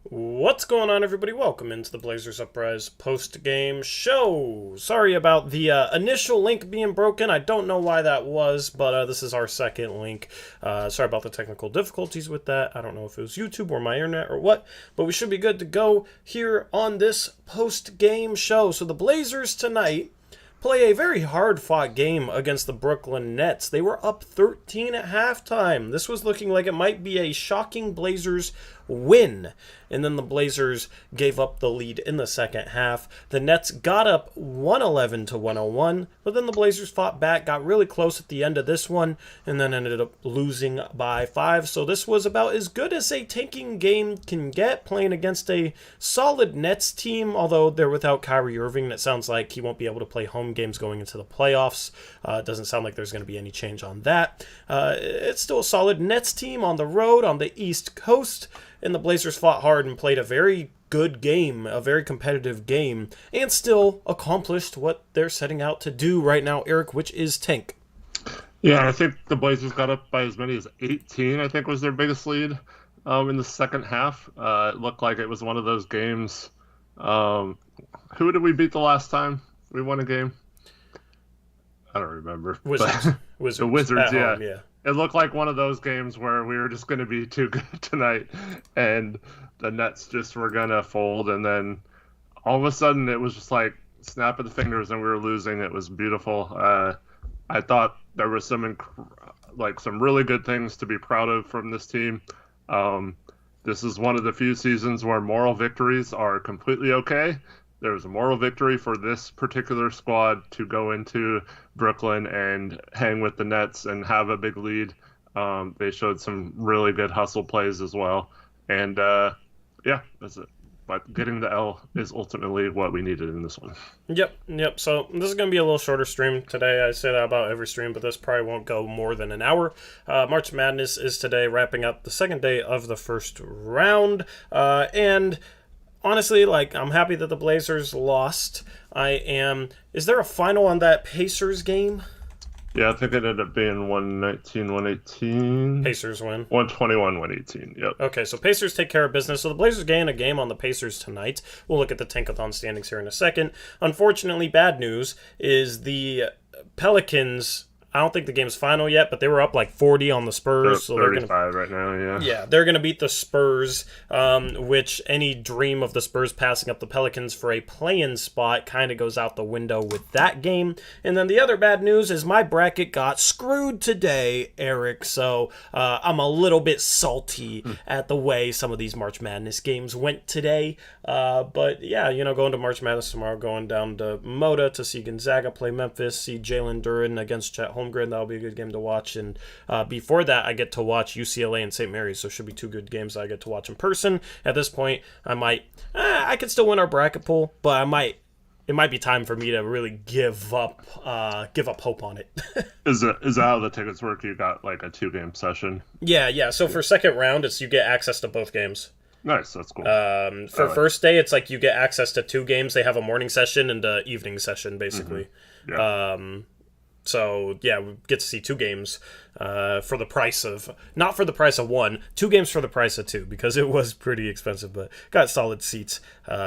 What's going on, everybody? Welcome into the Blazers Uprise post-game show. Sorry about the initial link being broken. I don't know why that was, but this is our second link. Sorry about the technical difficulties with that. I don't know if it was YouTube or my internet or what, but we should be good to go here on this post-game show. So the Blazers tonight play a very hard-fought game against the Brooklyn Nets. They were up 13 at halftime. This was looking like it might be a shocking Blazers win. And then the Blazers gave up the lead in the second half. The Nets got up 111 to 101, but then the Blazers fought back, got really close at the end of this one, and then ended up losing by 5. So this was about as good as a tanking game can get, playing against a solid Nets team, although they're without Kyrie Irving, and it sounds like he won't be able to play home games going into the playoffs. It doesn't sound like there's going to be any change on that. It's still a solid Nets team on the road on the East Coast, and the Blazers fought hard and played a very good game, a very competitive game, and still accomplished what they're setting out to do right now, Eric, which is tank. Yeah, I think the Blazers got up by as many as 18, I think was their biggest lead in the second half. It looked like it was one of those games. Who did we beat the last time we won a game? I don't remember. Wizards. The Wizards, Home, yeah. It looked like one of those games where we were just going to be too good tonight, and the Nets just were going to fold, and then all of a sudden it was just like snap of the fingers and we were losing. It was beautiful. I thought there was some really good things to be proud of from this team. This is one of the few seasons where moral victories are completely okay. There was a moral victory for this particular squad to go into Brooklyn and hang with the Nets and have a big lead. They showed some really good hustle plays as well. And, that's it. But getting the L is ultimately what we needed in this one. Yep. So this is going to be a little shorter stream today. I say that about every stream, but this probably won't go more than an hour. March Madness is today, wrapping up the second day of the first round. And honestly, I'm happy that the Blazers lost. Is there a final on that Pacers game? Yeah, I think it ended up being 119, 118. Pacers win. 121, 118, yep. Okay, so Pacers take care of business. So the Blazers gain a game on the Pacers tonight. We'll look at the Tankathon standings here in a second. Unfortunately, bad news is the Pelicans, I don't think the game's final yet, but they were up 40 on the Spurs. They're 35 right now, yeah. Yeah, they're going to beat the Spurs, which any dream of the Spurs passing up the Pelicans for a play-in spot kind of goes out the window with that game. And then the other bad news is my bracket got screwed today, Eric, so I'm a little bit salty at the way some of these March Madness games went today. But yeah, going to March Madness tomorrow, going down to Moda to see Gonzaga play Memphis, see Jalen Duren against Chet Holmgren. That'll be a good game to watch. And before that, I get to watch UCLA and St. Mary's, so it should be two good games I get to watch in person. At this point, I could still win our bracket pool, but it might be time for me to really give up hope on it. Is that how the tickets work? You got a 2-game session? Yeah. So for second round, it's you get access to both games. Nice, that's cool. For first day, it's you get access to 2 games. They have a morning session and an evening session, basically. Mm-hmm. Yeah. So yeah, we get to see 2 games for the price of, not for the price of 1, 2 games for the price of 2, because it was pretty expensive, but got solid seats.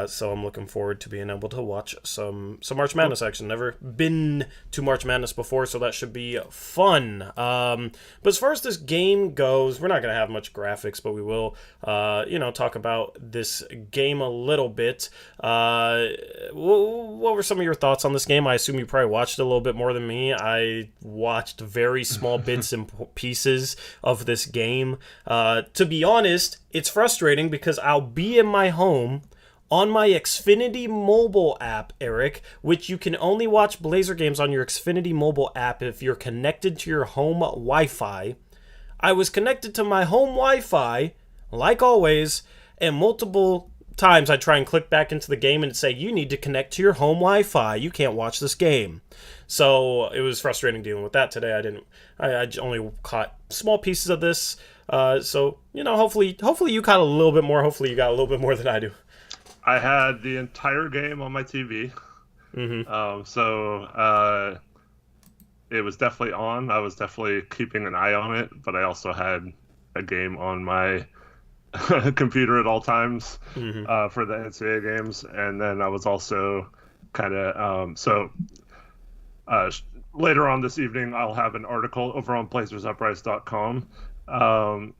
So I'm looking forward to being able to watch some March Madness action. Never been to March Madness before, so that should be fun. But as far as this game goes, we're not going to have much graphics, but we will, talk about this game a little bit. What were some of your thoughts on this game? I assume you probably watched it a little bit more than me. I watched very small bits and pieces of this game. To be honest, it's frustrating because I'll be in my home on my Xfinity mobile app, Eric, which you can only watch Blazer games on your Xfinity mobile app if you're connected to your home Wi-Fi. I was connected to my home Wi-Fi, like always, and multiple times I try and click back into the game and say, you need to connect to your home Wi-Fi. You can't watch this game. So it was frustrating dealing with that today. I only caught small pieces of this. So, hopefully you caught a little bit more. Hopefully you got a little bit more than I do. I had the entire game on my TV. Mm-hmm. So it was definitely on. I was definitely keeping an eye on it, but I also had a game on my computer at all times Mm-hmm. for the NCAA games, and then I was also kind of uh, later on this evening I'll have an article over on BlazersUprise.com um,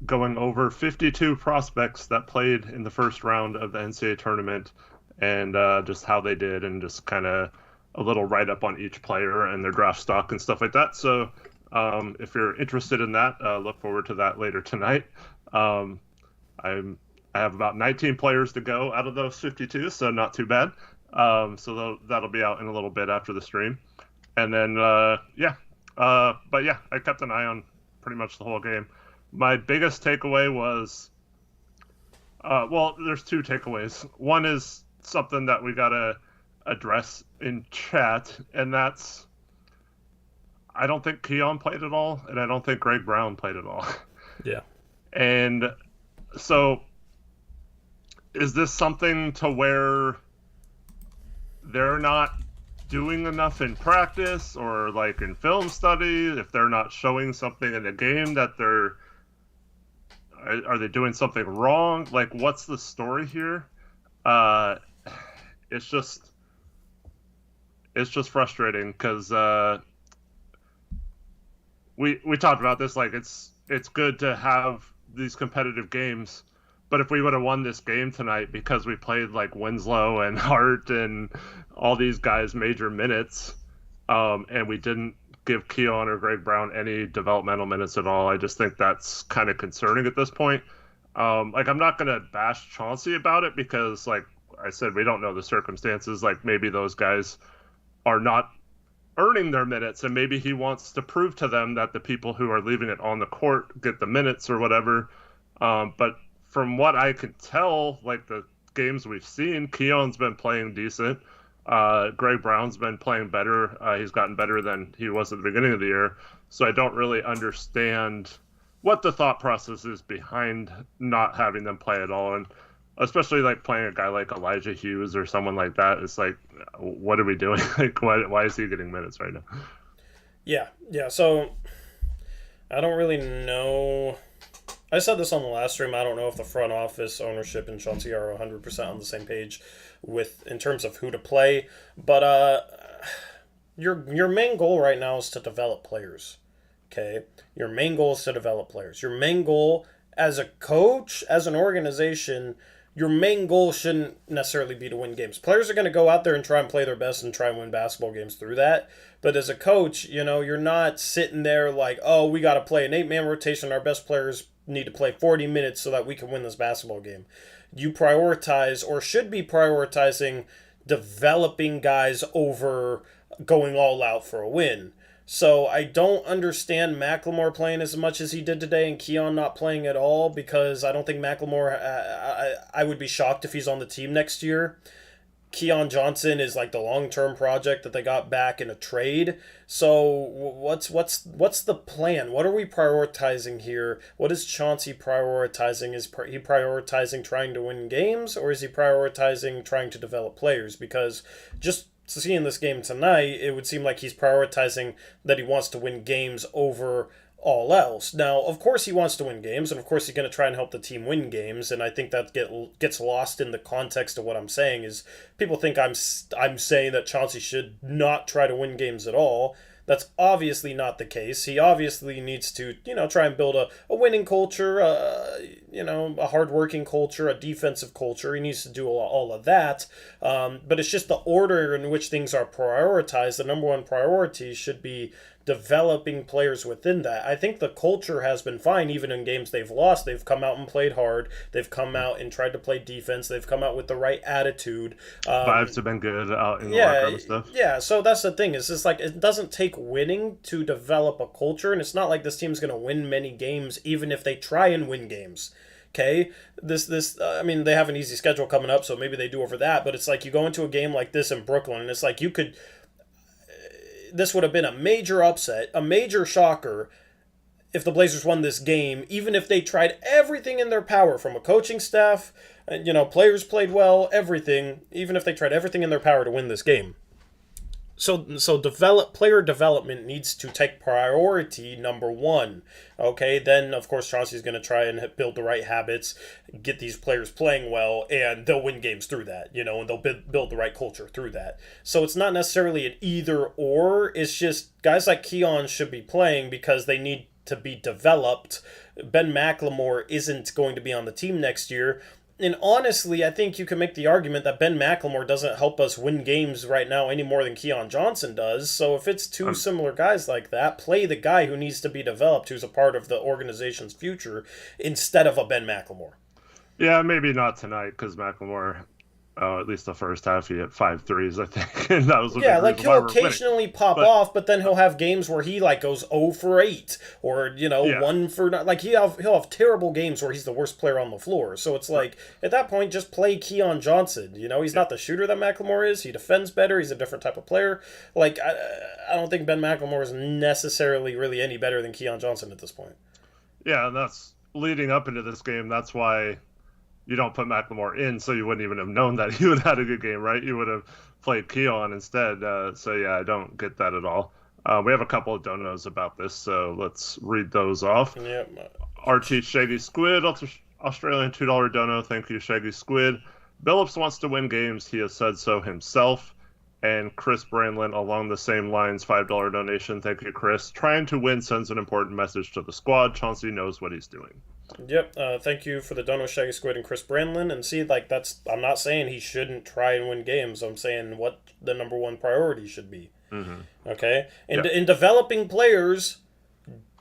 going over 52 prospects that played in the first round of the NCAA tournament and just how they did, and just kind of a little write up on each player and their draft stock and stuff like that. So if you're interested in that, look forward to that later tonight. Um, I'm I have about 19 players to go out of those 52, so not too bad. So that'll be out in a little bit after the stream, and then but yeah, I kept an eye on pretty much the whole game. My biggest takeaway was, well, there's two takeaways. One is something that we gotta address in chat, and that's I don't think Keon played at all, and I don't think Greg Brown played at all. Yeah. And so, is this something to where they're not doing enough in practice or like in film study? If they're not showing something in the game that are they doing something wrong? Like, what's the story here? Uh, it's just frustrating because we talked about this. Like, it's good to have these competitive games, but if we would have won this game tonight because we played like Winslow and Hart and all these guys major minutes, and we didn't give Keon or Greg Brown any developmental minutes at all, I just think that's kind of concerning at this point. Like, I'm not gonna bash Chauncey about it because, like I said, we don't know the circumstances. Like, maybe those guys are not earning their minutes, and maybe he wants to prove to them that the people who are leaving it on the court get the minutes or whatever. But from what I can tell, like the games we've seen, Keon's been playing decent. Greg Brown's been playing better. He's gotten better than he was at the beginning of the year. So I don't really understand what the thought process is behind not having them play at all. And especially like playing a guy like Elijah Hughes or someone like that. It's like, what are we doing? Like, why is he getting minutes right now? Yeah. So I don't really know. I said this on the last stream. I don't know if the front office, ownership, and Chauncey are 100% on the same page in terms of who to play. But your main goal right now is to develop players. Okay? Your main goal is to develop players. Your main goal as a coach, as an organization, your main goal shouldn't necessarily be to win games. Players are going to go out there and try and play their best and try and win basketball games through that. But as a coach, you're not sitting there like, oh, we got to play an 8-man rotation. Our best players need to play 40 minutes so that we can win this basketball game. You prioritize, or should be prioritizing, developing guys over going all out for a win. So I don't understand Macklemore playing as much as he did today and Keon not playing at all, because I don't think Macklemore, I would be shocked if he's on the team next year. Keon Johnson is like the long-term project that they got back in a trade. So what's the plan? What are we prioritizing here? What is Chauncey prioritizing? Is he prioritizing trying to win games, or is he prioritizing trying to develop players? Because just seeing this game tonight, it would seem like he's prioritizing that he wants to win games over all else. Now, of course he wants to win games, and of course he's going to try and help the team win games, and I think that gets lost in the context of what I'm saying. Is people think I'm saying that Chauncey should not try to win games at all. That's obviously not the case. He obviously needs to, try and build a winning culture, a hardworking culture, a defensive culture. He needs to do all of that. But it's just the order in which things are prioritized. The number one priority should be developing players within that. I think the culture has been fine even in games they've lost. They've come out and played hard. They've come out and tried to play defense. They've come out with the right attitude. Vibes have been good out in the locker room and stuff. Yeah, so that's the thing. It's just like, it doesn't take winning to develop a culture, and it's not like this team's going to win many games even if they try and win games. Okay, I mean, they have an easy schedule coming up, so maybe they do over that, but it's like you go into a game like this in Brooklyn, and it's like this would have been a major upset, a major shocker if the Blazers won this game, even if they tried everything in their power from a coaching staff, players played well, everything, even if they tried everything in their power to win this game. Player development needs to take priority number one. Okay, then of course Chauncey's going to try and build the right habits, get these players playing well, and they'll win games through that, and they'll build the right culture through that. So it's not necessarily an either or. It's just guys like Keon should be playing because they need to be developed. Ben McLemore isn't going to be on the team next year. And honestly, I think you can make the argument that Ben McLemore doesn't help us win games right now any more than Keon Johnson does. So if it's two similar guys like that, play the guy who needs to be developed, who's a part of the organization's future, instead of a Ben McLemore. Yeah, maybe not tonight because McLemore, at least the first half, he hit 5 threes, I think. And that was he'll occasionally pop off, but then he'll have games where he goes 0 for 8 or 1 for 9. He'll have terrible games where he's the worst player on the floor. So it's at that point, just play Keon Johnson. He's not the shooter that McLemore is. He defends better. He's a different type of player. I don't think Ben McLemore is necessarily really any better than Keon Johnson at this point. Yeah, and that's leading up into this game. That's why you don't put McLemore in, so you wouldn't even have known that he would have had a good game, right? You would have played Keon instead. So yeah, I don't get that at all. We have a couple of donos about this, so let's read those off. Yep. Archie Shaggy Squid, Australian $2 dono. Thank you, Shaggy Squid. Billups wants to win games. He has said so himself. And Chris Brandlin, along the same lines, $5 donation. Thank you, Chris. Trying to win sends an important message to the squad. Chauncey knows what he's doing. Yep. Thank you for the dono, Shaggy Squid and Chris Brandlin. And see, I'm not saying he shouldn't try and win games. I'm saying what the number one priority should be. Mm-hmm. Okay? And in developing players,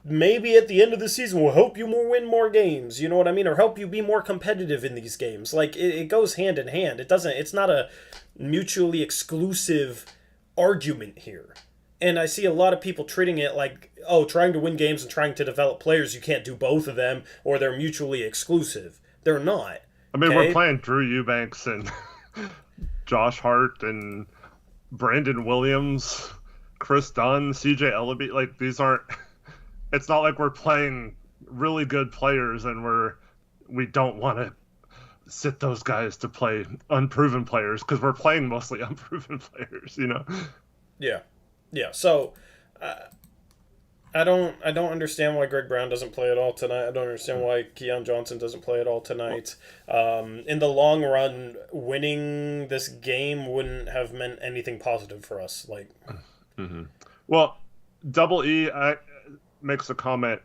maybe at the end of the season will help you win more games. You know what I mean? Or help you be more competitive in these games. It goes hand in hand. It's not a mutually exclusive argument here. And I see a lot of people treating it trying to win games and trying to develop players, you can't do both of them, or they're mutually exclusive. They're not. I mean, we're playing Drew Eubanks and Josh Hart and Brandon Williams, Chris Dunn, CJ Ellaby. These aren't... It's not like we're playing really good players and we don't want to sit those guys to play unproven players because we're playing mostly unproven players, Yeah. So I don't understand why Greg Brown doesn't play at all tonight. I don't understand why Keon Johnson doesn't play at all tonight. In the long run, winning this game wouldn't have meant anything positive for us. Mm-hmm. Well, Double E makes a comment.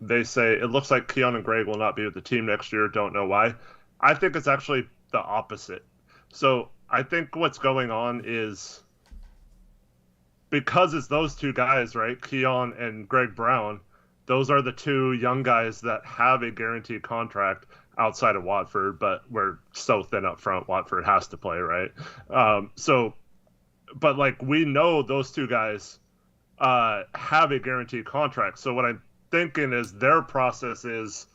They say it looks like Keon and Greg will not be with the team next year. Don't know why. I think it's actually the opposite. So I think what's going on is because it's those two guys, right? Keon and Greg Brown. Those are the two young guys that have a guaranteed contract outside of Watford, but we're so thin up front. Watford has to play, right? But we know those two guys have a guaranteed contract. So what I'm thinking is their process is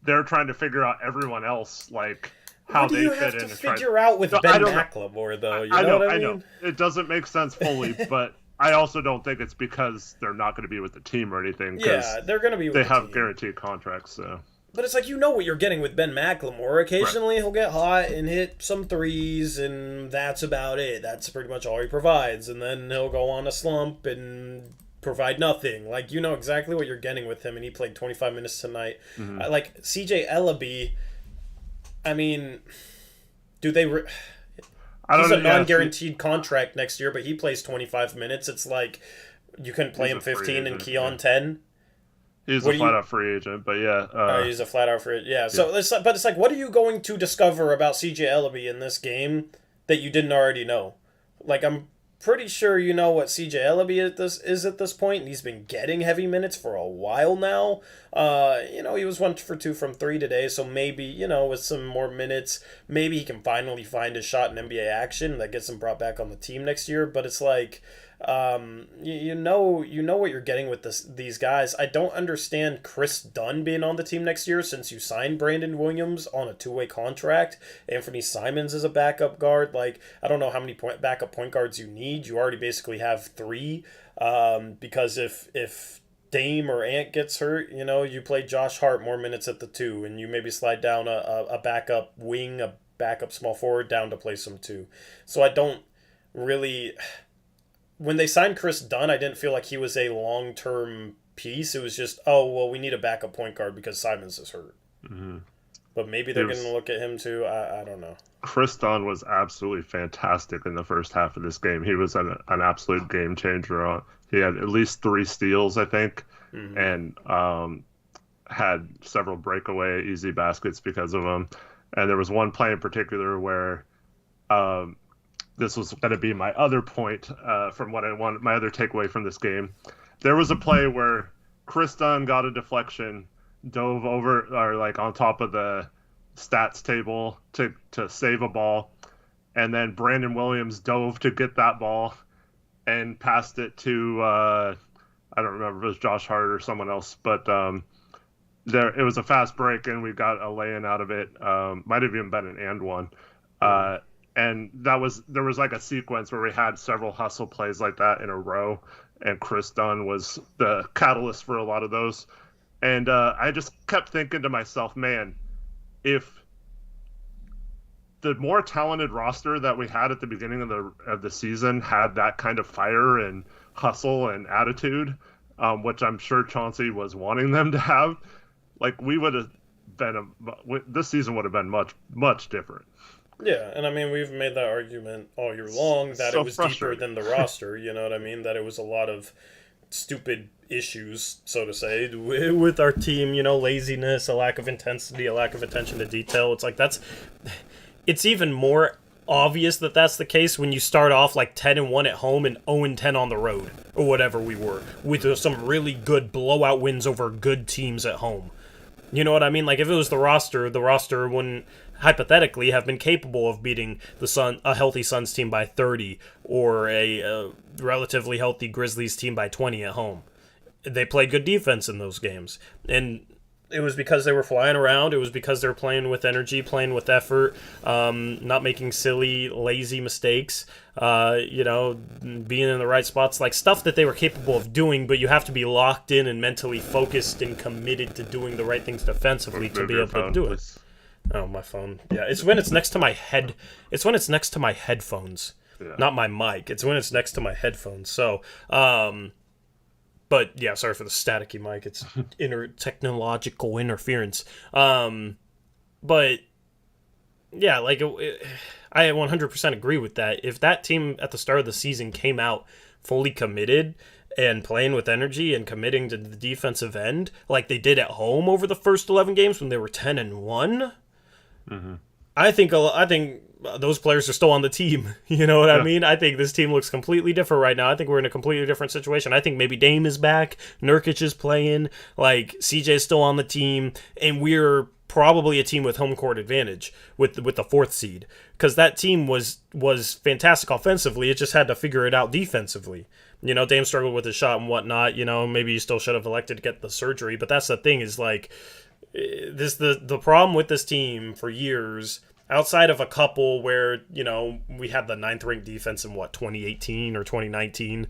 they're trying to figure out everyone else, how what do they you fit have in. To figure out with Ben McLemore, though. You know what I mean? It doesn't make sense fully, but I also don't think it's because they're not going to be with the team or anything. Yeah, they're going to be with the team. They have guaranteed contracts, so. But it's what you're getting with Ben McLemore. Occasionally he'll get hot and hit some threes, and that's about it. That's pretty much all he provides. And then he'll go on a slump and provide nothing. You know exactly what you're getting with him, and he played 25 minutes tonight. Mm-hmm. CJ Ellaby, I mean, do they... He's a non-guaranteed contract next year, but he plays 25 minutes. It's you couldn't play him 15 and Keon 10. He's a flat-out free agent, but yeah. He's a flat-out free agent. Yeah. So it's what are you going to discover about CJ Ellaby in this game that you didn't already know? I'm pretty sure you know what CJ Ellaby is at this point, and he's been getting heavy minutes for a while now. He was 1 for 2 from 3 today, so maybe, with some more minutes, maybe he can finally find his shot in NBA action that gets him brought back on the team next year. But it's you know what you're getting with these guys. I don't understand Chris Dunn being on the team next year since you signed Brandon Williams on a 2-way contract. Anthony Simons is a backup guard. I don't know how many backup point guards you need. You already basically have 3 because if Dame or Ant gets hurt, you play Josh Hart more minutes at the 2, and you maybe slide down a backup wing, a backup small forward down to play some 2. So I don't really... when they signed Chris Dunn, I didn't feel like he was a long-term piece. It was just, oh, well, we need a backup point guard because Simons is hurt. Mm-hmm. But maybe they're going to look at him too. I don't know. Chris Dunn was absolutely fantastic in the first half of this game. He was an absolute game changer. He had at least 3 steals, I think, and had several breakaway easy baskets because of them. And there was one play in particular where this was going to be my other point from what I want, my other takeaway from this game. There was a play where Chris Dunn got a deflection, dove over or like on top of the stats table to save a ball, and then Brandon Williams dove to get that ball and passed it to I don't remember if it was Josh Hart or someone else, but it was a fast break and we got a lay-in out of it. Might have even been an and one. And there was like a sequence where we had several hustle plays like that in a row, and Chris Dunn was the catalyst for a lot of those. And I just kept thinking to myself, man, if the more talented roster that we had at the beginning of the season had that kind of fire and hustle and attitude, which I'm sure Chauncey was wanting them to have, like we would have been this season would have been much, much different. Yeah, and I mean, we've made that argument all year long that it was deeper than the roster, you know what I mean? That it was a lot of stupid issues, so to say, with our team, you know, laziness, a lack of intensity, a lack of attention to detail. It's like it's even more obvious that that's the case when you start off like 10-1 at home and 0-10 on the road, or whatever we were, with some really good blowout wins over good teams at home. You know what I mean? Like, if it was the roster wouldn't hypothetically have been capable of beating a healthy Suns team by 30 or a relatively healthy Grizzlies team by 20 at home. They played good defense in those games, and it was because they were flying around. It was because they were playing with energy, playing with effort, not making silly, lazy mistakes, you know, being in the right spots, like stuff that they were capable of doing, but you have to be locked in and mentally focused and committed to doing the right things defensively to be able to do it. Oh, my phone. Yeah, it's when it's next to my head. It's when it's next to my headphones, not my mic. It's when it's next to my headphones. So, but yeah, sorry for the staticky mic. It's technological interference. But yeah, like I 100% agree with that. If that team at the start of the season came out fully committed and playing with energy and committing to the defensive end, like they did at home over the first 11 games when they were 10-1, I think those players are still on the team. You know what I mean? I think this team looks completely different right now. I think we're in a completely different situation. I think maybe Dame is back, Nurkic is playing, like CJ is still on the team, and we're probably a team with home court advantage with the 4th seed, because that team was fantastic offensively. It just had to figure it out defensively. You know, Dame struggled with his shot and whatnot. You know, maybe you still should have elected to get the surgery, but that's the thing is like the problem with this team for years, outside of a couple where, you know, we had the 9th ranked defense in 2018 or 2019,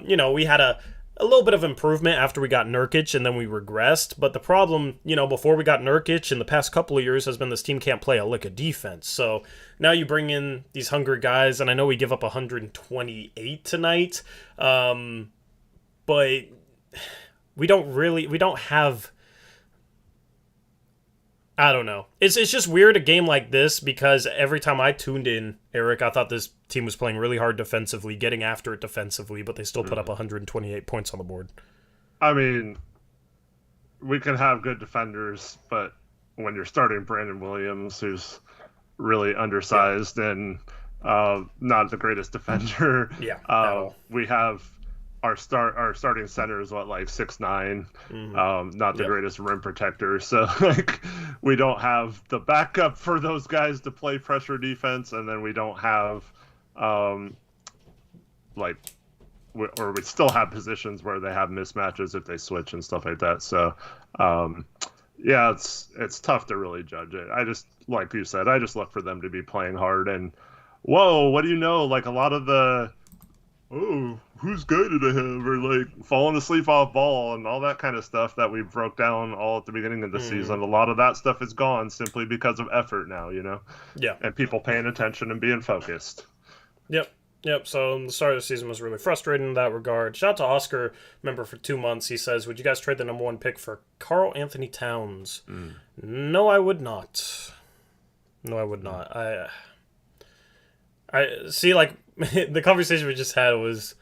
you know, we had a little bit of improvement after we got Nurkic and then we regressed. But the problem, you know, before we got Nurkic in the past couple of years has been this team can't play a lick of defense. So now you bring in these hungry guys, and I know we give up 128 tonight, but we don't have, I don't know. It's just weird a game like this, because every time I tuned in, Eric, I thought this team was playing really hard defensively, getting after it defensively, but they still put up 128 points on the board. I mean, we can have good defenders, but when you're starting Brandon Williams, who's really undersized and not the greatest defender, we have our starting center is like 6'9", not the greatest rim protector. So like we don't have the backup for those guys to play pressure defense, and then we don't have we still have positions where they have mismatches if they switch and stuff like that. So yeah, it's tough to really judge it. I just, like you said, I just look for them to be playing hard, and whoa, what do you know? Like a lot of the who's guided to him, or like falling asleep off ball and all that kind of stuff that we broke down all at the beginning of the season. A lot of that stuff is gone simply because of effort now, you know? Yeah. And people paying attention and being focused. Yep. Yep, so the start of the season was really frustrating in that regard. Shout out to Oscar, member for 2 months. He says, would you guys trade the number 1 pick for Karl Anthony Towns? No, I would not. No, I would not. I see, like, the conversation we just had was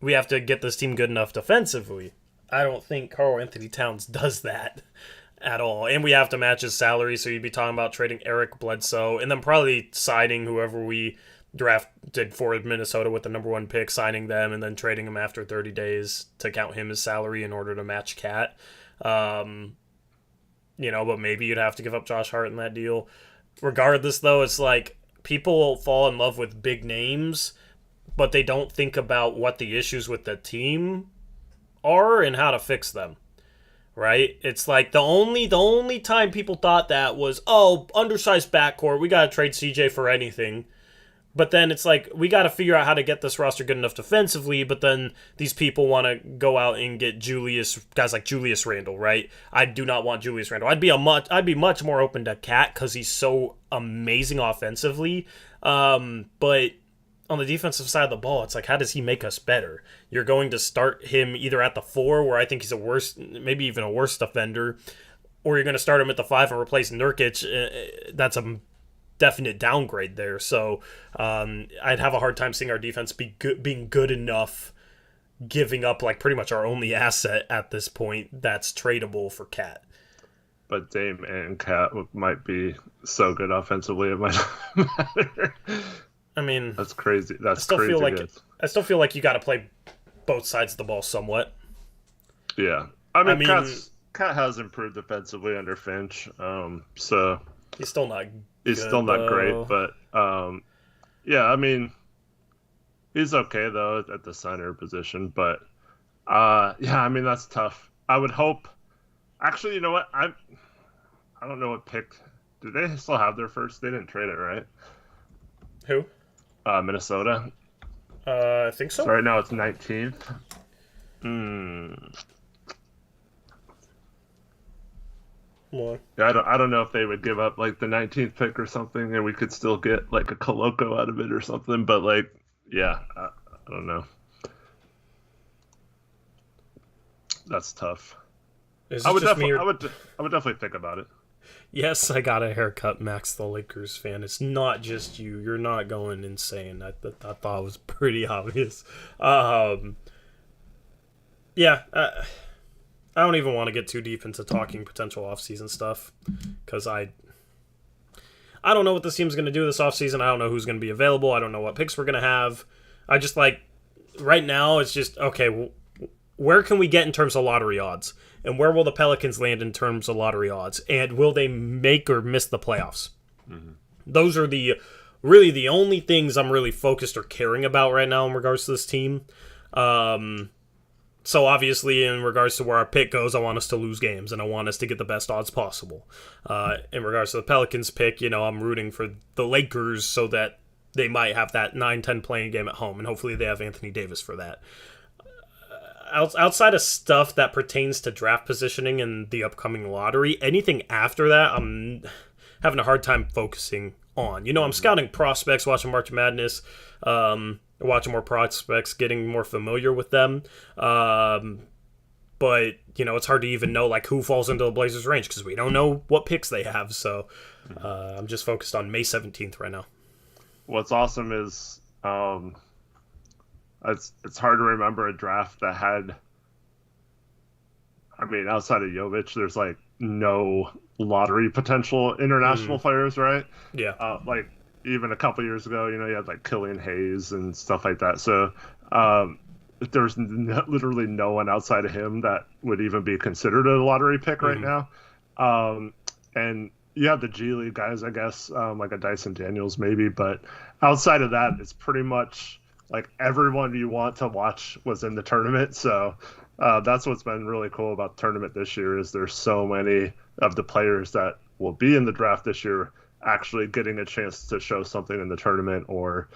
we have to get this team good enough defensively. I don't think Karl Anthony Towns does that at all. And we have to match his salary, so you'd be talking about trading Eric Bledsoe and then probably signing whoever we drafted for Minnesota with the number 1 pick, signing them, and then trading him after 30 days to count him as salary in order to match Cat. But maybe you'd have to give up Josh Hart in that deal. Regardless, though, it's like people fall in love with big names, but they don't think about what the issues with the team are and how to fix them. Right? It's like the only time people thought that was, undersized backcourt, we got to trade CJ for anything. But then it's like, we got to figure out how to get this roster good enough defensively, but then these people want to go out and get guys like Julius Randle, right? I do not want Julius Randle. I'd be much more open to Cat because he's so amazing offensively. But on the defensive side of the ball, it's like, how does he make us better? You're going to start him either at the 4, where I think he's maybe even a worse defender, or you're going to start him at the 5 and replace Nurkic. That's a definite downgrade there. So I'd have a hard time seeing our defense being good enough, giving up like pretty much our only asset at this point that's tradable for Cat. But Dame and Cat might be so good offensively, it might not matter. I mean, that's crazy. I still feel like you got to play both sides of the ball somewhat. Yeah, I mean Cat has improved defensively under Finch. So he's still not. He's still not great, but yeah, I mean, he's okay though at the center position. But yeah, I mean that's tough. I would hope. Actually, you know what? I don't know what pick. Do they still have their first? They didn't trade it, right? Who? Minnesota. I think so. So right now it's 19th. What? Yeah, I don't know if they would give up like the 19th pick or something, and we could still get like a Koloko out of it or something. But like, yeah, I don't know. That's tough. I would definitely think about it. Yes, I got a haircut, Max the Lakers fan. It's not just you. You're not going insane. I thought it was pretty obvious. Yeah, I don't even want to get too deep into talking potential offseason stuff because I don't know what this team's going to do this offseason. I don't know who's going to be available. I don't know what picks we're going to have. I just right now it's just, okay, where can we get in terms of lottery odds? And where will the Pelicans land in terms of lottery odds? And will they make or miss the playoffs? Mm-hmm. Those are really the only things I'm really focused or caring about right now in regards to this team. So obviously in regards to where our pick goes, I want us to lose games and I want us to get the best odds possible. In regards to the Pelicans pick, I'm rooting for the Lakers so that they might have that 9-10 playing game at home. And hopefully they have Anthony Davis for that. Outside of stuff that pertains to draft positioning and the upcoming lottery, anything after that, I'm having a hard time focusing on. I'm scouting prospects, watching March Madness, watching more prospects, getting more familiar with them. But, it's hard to even know, who falls into the Blazers' range because we don't know what picks they have. So I'm just focused on May 17th right now. What's awesome is... It's hard to remember a draft that had, outside of Jovic, there's no lottery potential international players, right? Yeah. Even a couple years ago, you had Killian Hayes and stuff like that. So there's literally no one outside of him that would even be considered a lottery pick right now. And you have the G League guys, I guess, like a Dyson Daniels maybe, but outside of that, it's pretty much everyone you want to watch was in the tournament. So that's what's been really cool about the tournament this year is there's so many of the players that will be in the draft this year actually getting a chance to show something in the tournament or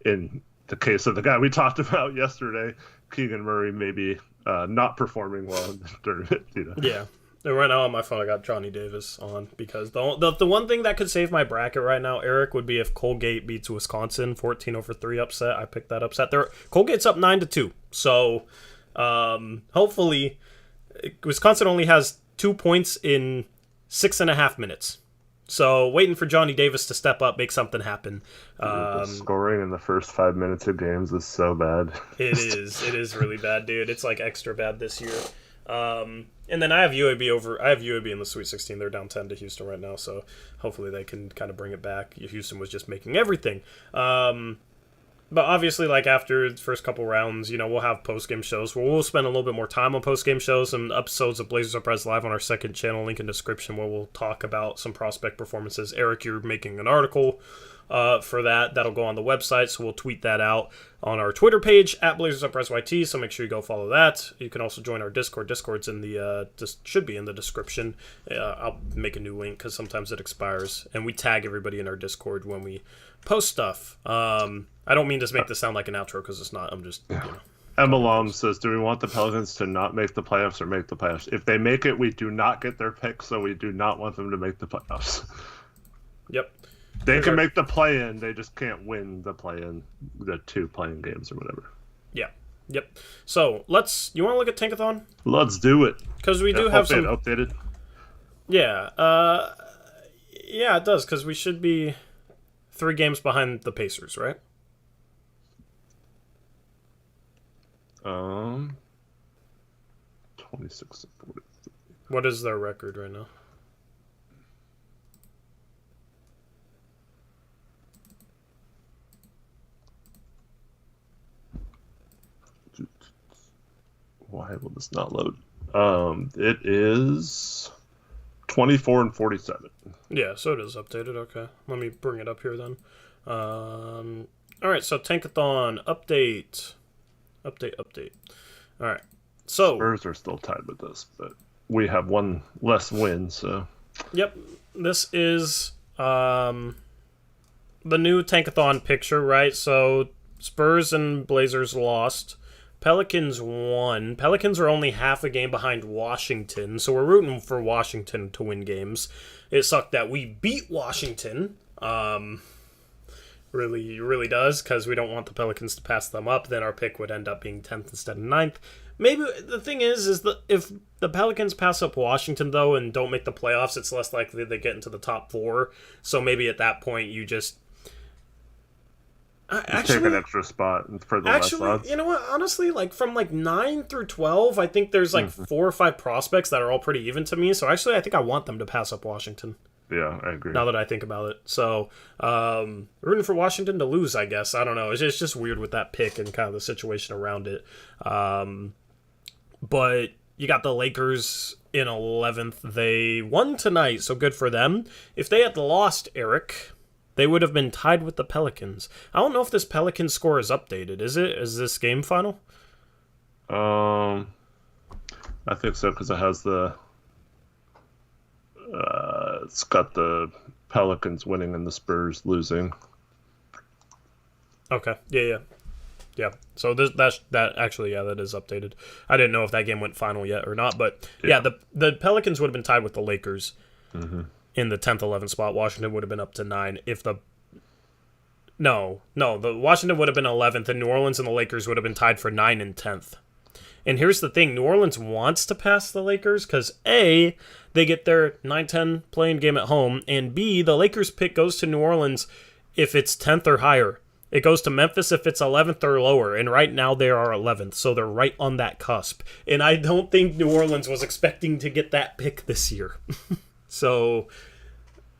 in the case of the guy we talked about yesterday, Keegan Murray, maybe not performing well in the tournament. Yeah. And right now on my phone, I got Johnny Davis on because the one thing that could save my bracket right now, Eric, would be if Colgate beats Wisconsin 14-3 upset. I picked that upset. Colgate's up 9-2, so hopefully Wisconsin only has 2 points in 6.5 minutes. So waiting for Johnny Davis to step up, make something happen. The scoring in the first 5 minutes of games is so bad. It is really bad, dude. It's like extra bad this year. And then I have UAB in the Sweet 16. They're down 10 to Houston right now, so hopefully they can kind of bring it back. Houston was just making everything. But obviously, like after the first couple rounds, we'll have post-game shows where we'll spend a little bit more time on post-game shows and episodes of Blazers Uprise Live on our second channel, link in description, where we'll talk about some prospect performances. Eric, you're making an article for that. That'll go on the website, so we'll tweet that out on our Twitter page, at Blazers Uprise YT, so make sure you go follow that. You can also join our Discord. Discord's in the should be in the description. I'll make a new link because sometimes it expires, and we tag everybody in our Discord when we post stuff. I don't mean to make this sound like an outro because it's not. I'm just, Emma Long says, do we want the Pelicans to not make the playoffs or make the playoffs? If they make it, we do not get their pick, so we do not want them to make the playoffs. Yep. They can make the play-in, they just can't win the play-in, the 2 play-in games or whatever. Yeah. Yep. So, you want to look at Tankathon? Let's do it. Because we do have some... updated? Yeah. Yeah, it does, because we should be 3 games behind the Pacers, right? 26 and 43. What is their record right now? Why will this not load? It is 24 and 47. Yeah, so it is updated. Okay, let me bring it up here then. All right, so Tankathon update. All right, so Spurs are still tied with us, but we have one less win. So yep, this is the new Tankathon picture, right? So Spurs and Blazers lost. Pelicans won. Pelicans are only half a game behind Washington, so we're rooting for Washington to win games. It sucked that we beat Washington. Really does, because we don't want the Pelicans to pass them up. Then our pick would end up being 10th instead of 9th. Maybe the thing is that if the Pelicans pass up Washington, though, and don't make the playoffs, it's less likely they get into the top 4. So maybe at that point you just... take an extra spot for the less odds. You know what? Honestly, from 9 through 12, I think there's 4 or 5 prospects that are all pretty even to me. So actually, I think I want them to pass up Washington. Yeah, I agree. Now that I think about it. So, rooting for Washington to lose, I guess. I don't know. It's just weird with that pick and kind of the situation around it. But you got the Lakers in 11th. They won tonight, so good for them. If they had lost, Eric, they would have been tied with the Pelicans. I don't know if this Pelicans score is updated. Is it? Is this game final? I think so, because it has the... it's got the Pelicans winning and the Spurs losing. Okay. Yeah. So that actually, that is updated. I didn't know if that game went final yet or not, but yeah, the Pelicans would have been tied with the Lakers in the 10th, 11th spot. Washington would have been up to 9 if the... No, the Washington would have been 11th, and New Orleans and the Lakers would have been tied for 9 and 10th. And here's the thing, New Orleans wants to pass the Lakers because A, they get their 9-10 playing game at home, and B, the Lakers pick goes to New Orleans if it's 10th or higher. It goes to Memphis if it's 11th or lower, and right now they are 11th, so they're right on that cusp. And I don't think New Orleans was expecting to get that pick this year. So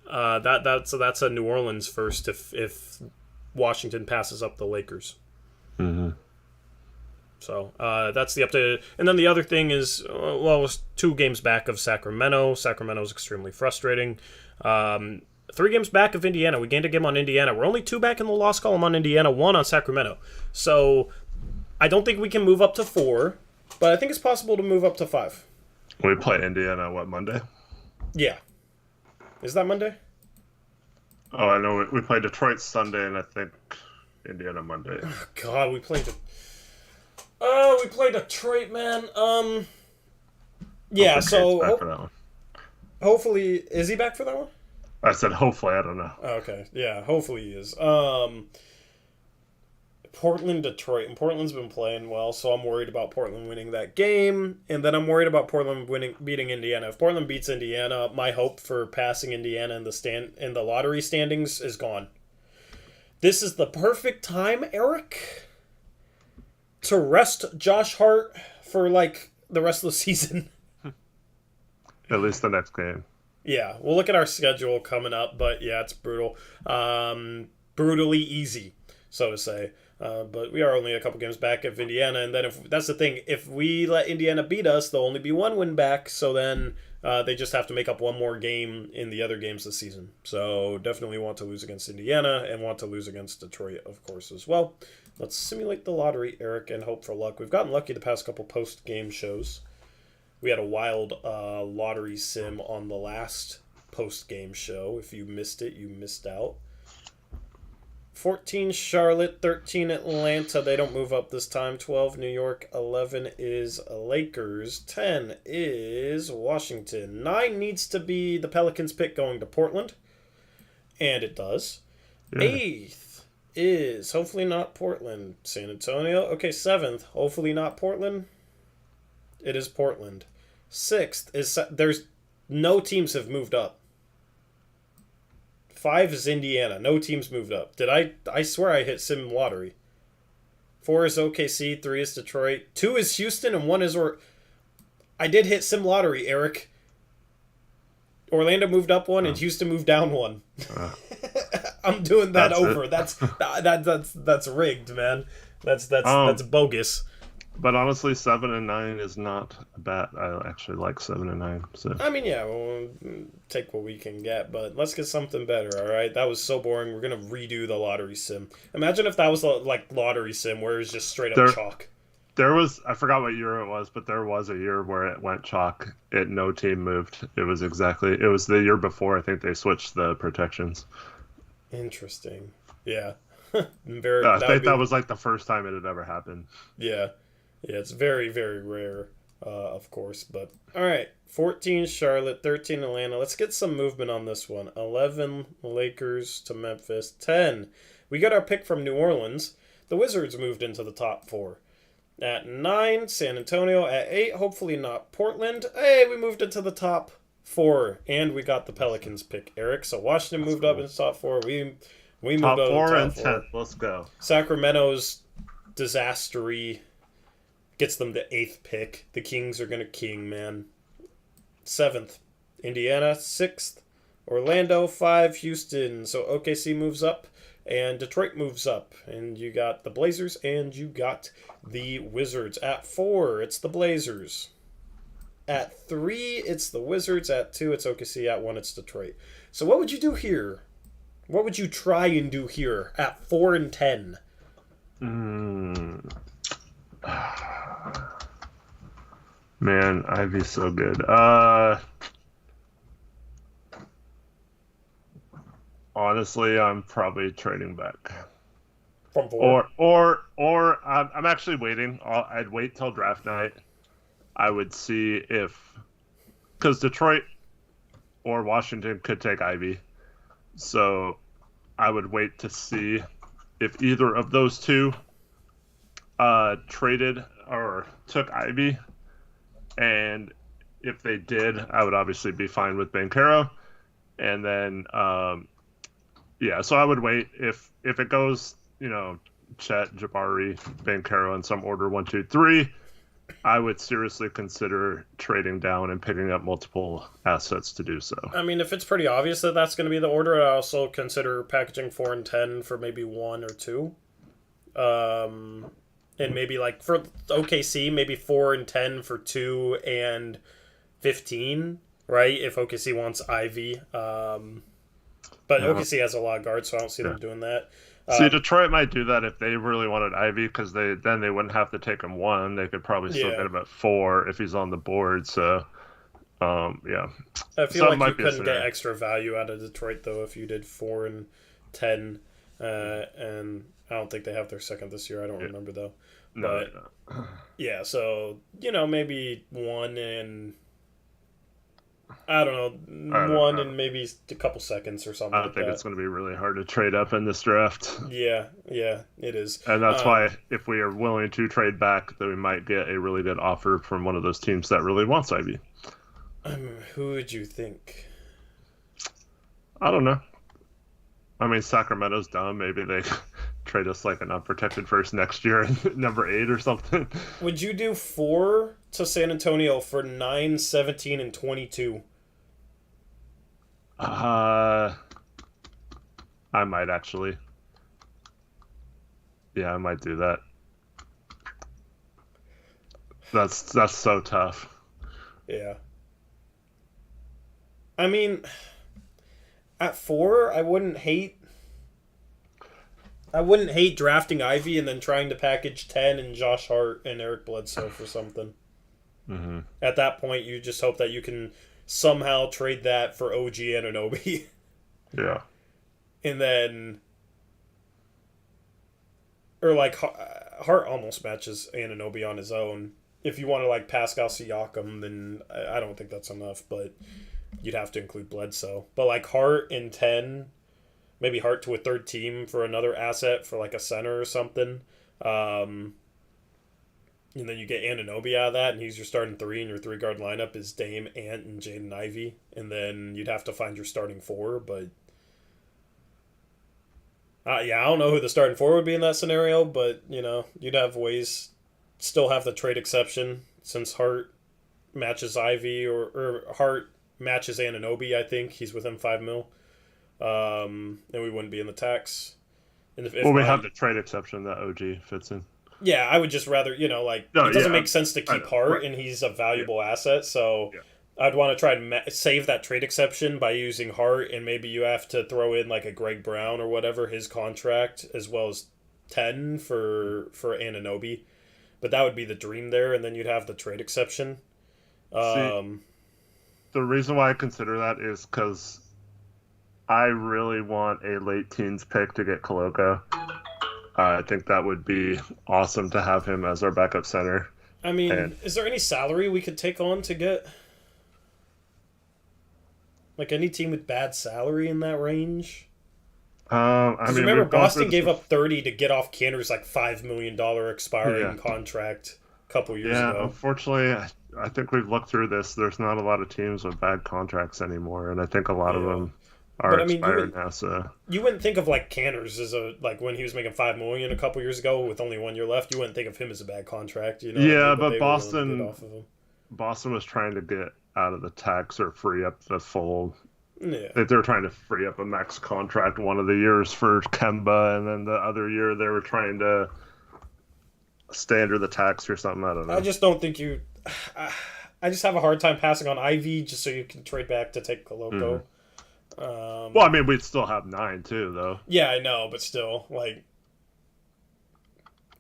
that's a New Orleans first if Washington passes up the Lakers. So that's the update. And then the other thing is, it was 2 games back of Sacramento. Sacramento's extremely frustrating. 3 games back of Indiana. We gained a game on Indiana. We're only 2 back in the loss column on Indiana, 1 on Sacramento. So I don't think we can move up to 4, but I think it's possible to move up to 5. We play Indiana, Monday? Yeah. Is that Monday? Oh, I know. We play Detroit Sunday, and I think Indiana Monday. Oh, God, we played Detroit, man. Yeah, Hopefully Cade's so back for that one. hopefully, is he back for that one? I said hopefully. I don't know. Okay, yeah, hopefully he is. Portland, Detroit, and Portland's been playing well, so I'm worried about Portland winning that game, and then I'm worried about Portland beating Indiana. If Portland beats Indiana, my hope for passing Indiana in the lottery standings is gone. This is the perfect time, Eric, to rest Josh Hart for like the rest of the season. At least the next game. Yeah, we'll look at our schedule coming up, but yeah, it's brutal. Brutally easy, so to say. But we are only a couple games back of Indiana, and then if that's the thing, if we let Indiana beat us, they'll only be one win back. So then they just have to make up one more game in the other games this season. So definitely want to lose against Indiana and want to lose against Detroit, of course, as well. Let's simulate the lottery, Eric, and hope for luck. We've gotten lucky the past couple post-game shows. We had a wild lottery sim on the last post-game show. If you missed it, you missed out. 14 Charlotte, 13 Atlanta. They don't move up this time. 12 New York, 11 is Lakers, 10 is Washington. 9 needs to be the Pelicans pick going to Portland, and it does. Yeah. 8th is hopefully not Portland, San Antonio. Okay, 7th, hopefully not Portland. It is Portland. 6th is there's no teams have moved up. 5 is Indiana. No teams moved up. I swear I hit Sim Lottery. 4 is OKC. 3 is Detroit. 2 is Houston, and 1 is I did hit Sim Lottery, Eric. Orlando moved up 1, and Houston moved down 1. I'm doing that over. That's rigged, man. That's bogus. But honestly, 7 and 9 is not bad. I actually like 7 and 9. So I mean, yeah, we'll take what we can get, but let's get something better. All right, that was so boring. We're gonna redo the lottery sim. Imagine if that was like lottery sim where it was just straight up chalk. There was, I forgot what year it was, but there was a year where it went chalk. No team moved. It was the year before. I think they switched the protections. Interesting. Yeah. I think that was like the first time it had ever happened. Yeah. Yeah, it's very, very rare, of course. But all right, 14 Charlotte, 13 Atlanta. Let's get some movement on this one. 11 Lakers to Memphis. 10. We got our pick from New Orleans. The Wizards moved into the top 4. At 9, San Antonio. At 8, hopefully not Portland. Hey, we moved into the top 4, and we got the Pelicans pick, Eric. So Washington moved up into top 4. We moved top up to 4 top and 4. 10. Let's go. Sacramento's disastery gets them the 8th pick. The Kings are going to king, man. 7th, Indiana. 6th, Orlando. 5, Houston. So OKC moves up, and Detroit moves up. And you got the Blazers, and you got the Wizards. At 4, it's the Blazers. At 3, it's the Wizards. At 2, it's OKC. At 1, it's Detroit. So what would you do here? What would you try and do here at 4 and 10? Man, I'd be so good. Honestly, I'm probably trading back. From 4. Or I'm actually waiting. I'd wait till draft night. I would see because Detroit or Washington could take Ivy. So I would wait to see if either of those two traded or took Ivy. And if they did, I would obviously be fine with Banchero. And then, so I would wait. If it goes, Chet, Jabari, Banchero in some order, 1, 2, 3, I would seriously consider trading down and picking up multiple assets to do so. I mean, if it's pretty obvious that that's going to be the order, I also consider packaging 4 and 10 for maybe 1 or 2. And maybe like for OKC, maybe 4 and 10 for 2 and 15, right? If OKC wants Ivy. But OKC has a lot of guards, so I don't see them doing that. See, Detroit might do that if they really wanted Ivy, because then they wouldn't have to take him 1. They could probably still get him at 4 if he's on the board. So, I feel like you couldn't get extra value out of Detroit, though, if you did 4 and 10. And I don't think they have their second this year. I don't remember, though. No. Yeah, so, maybe 1 and I don't I know, don't, one I and maybe a couple seconds or something I like think it's that. going to be really hard to trade up in this draft. Yeah, yeah, it is. And that's why if we are willing to trade back, then we might get a really good offer from one of those teams that really wants Ivy. Who would you think? I don't know. I mean, Sacramento's dumb. Maybe they trade us like an unprotected first next year, number 8 or something. Would you do 4 to San Antonio for 9, 17, and 22? I might actually. Yeah, I might do that. That's so tough. Yeah. I mean, at 4, I wouldn't hate drafting Ivy and then trying to package 10 and Josh Hart and Eric Bledsoe for something. Mm-hmm. At that point, you just hope that you can somehow trade that for OG Anunoby. Yeah. And then, or like Hart almost matches Anunoby on his own. If you want to like Pascal Siakam, then I don't think that's enough, but you'd have to include Bledsoe. But like Hart in 10, maybe Hart to a third team for another asset for like a center or something. And then you get Anunoby out of that, and he's your starting 3, and your 3-guard lineup is Dame, Ant, and Jaden Ivey. And then you'd have to find your starting 4, but yeah, I don't know who the starting 4 would be in that scenario, but you'd have ways. Still have the trade exception since Hart matches Ivy or Hart matches Anunoby. I think he's within $5 million, and we wouldn't be in the tax. And if Well, we not, have the trade exception that OG fits in. yeah, I would just rather it doesn't make sense to keep Hart, right, and he's a valuable asset. So I'd want to try to save that trade exception by using Hart, and maybe you have to throw in like a Greg Brown or whatever his contract, as well as 10 for Anunoby. But that would be the dream there, and then you'd have the trade exception. See, the reason why I consider that is because I really want a late teens pick to get Koloko. I think that would be awesome to have him as our backup center. I mean, is there any salary we could take on to get? Like any team with bad salary in that range? I mean, remember Boston gave up 30 to get off Cantor's like $5 million expiring contract a couple years ago. Yeah, unfortunately, I think we've looked through this. There's not a lot of teams with bad contracts anymore, and I think a lot of them are expired now. So you wouldn't think of like Cantor's as when he was making $5 million a couple years ago with only 1 year left. You wouldn't think of him as a bad contract, Yeah, but Boston was trying to get out of the tax or free up the full. Yeah. They were trying to free up a max contract one of the years for Kemba, and then the other year they were trying to stay under the tax or something. I don't know. I just don't think you. I just have a hard time passing on Ivy just so you can trade back to take Koloko. Mm-hmm. Well, I mean, we'd still have 9 too, though. Yeah, I know, but still, like,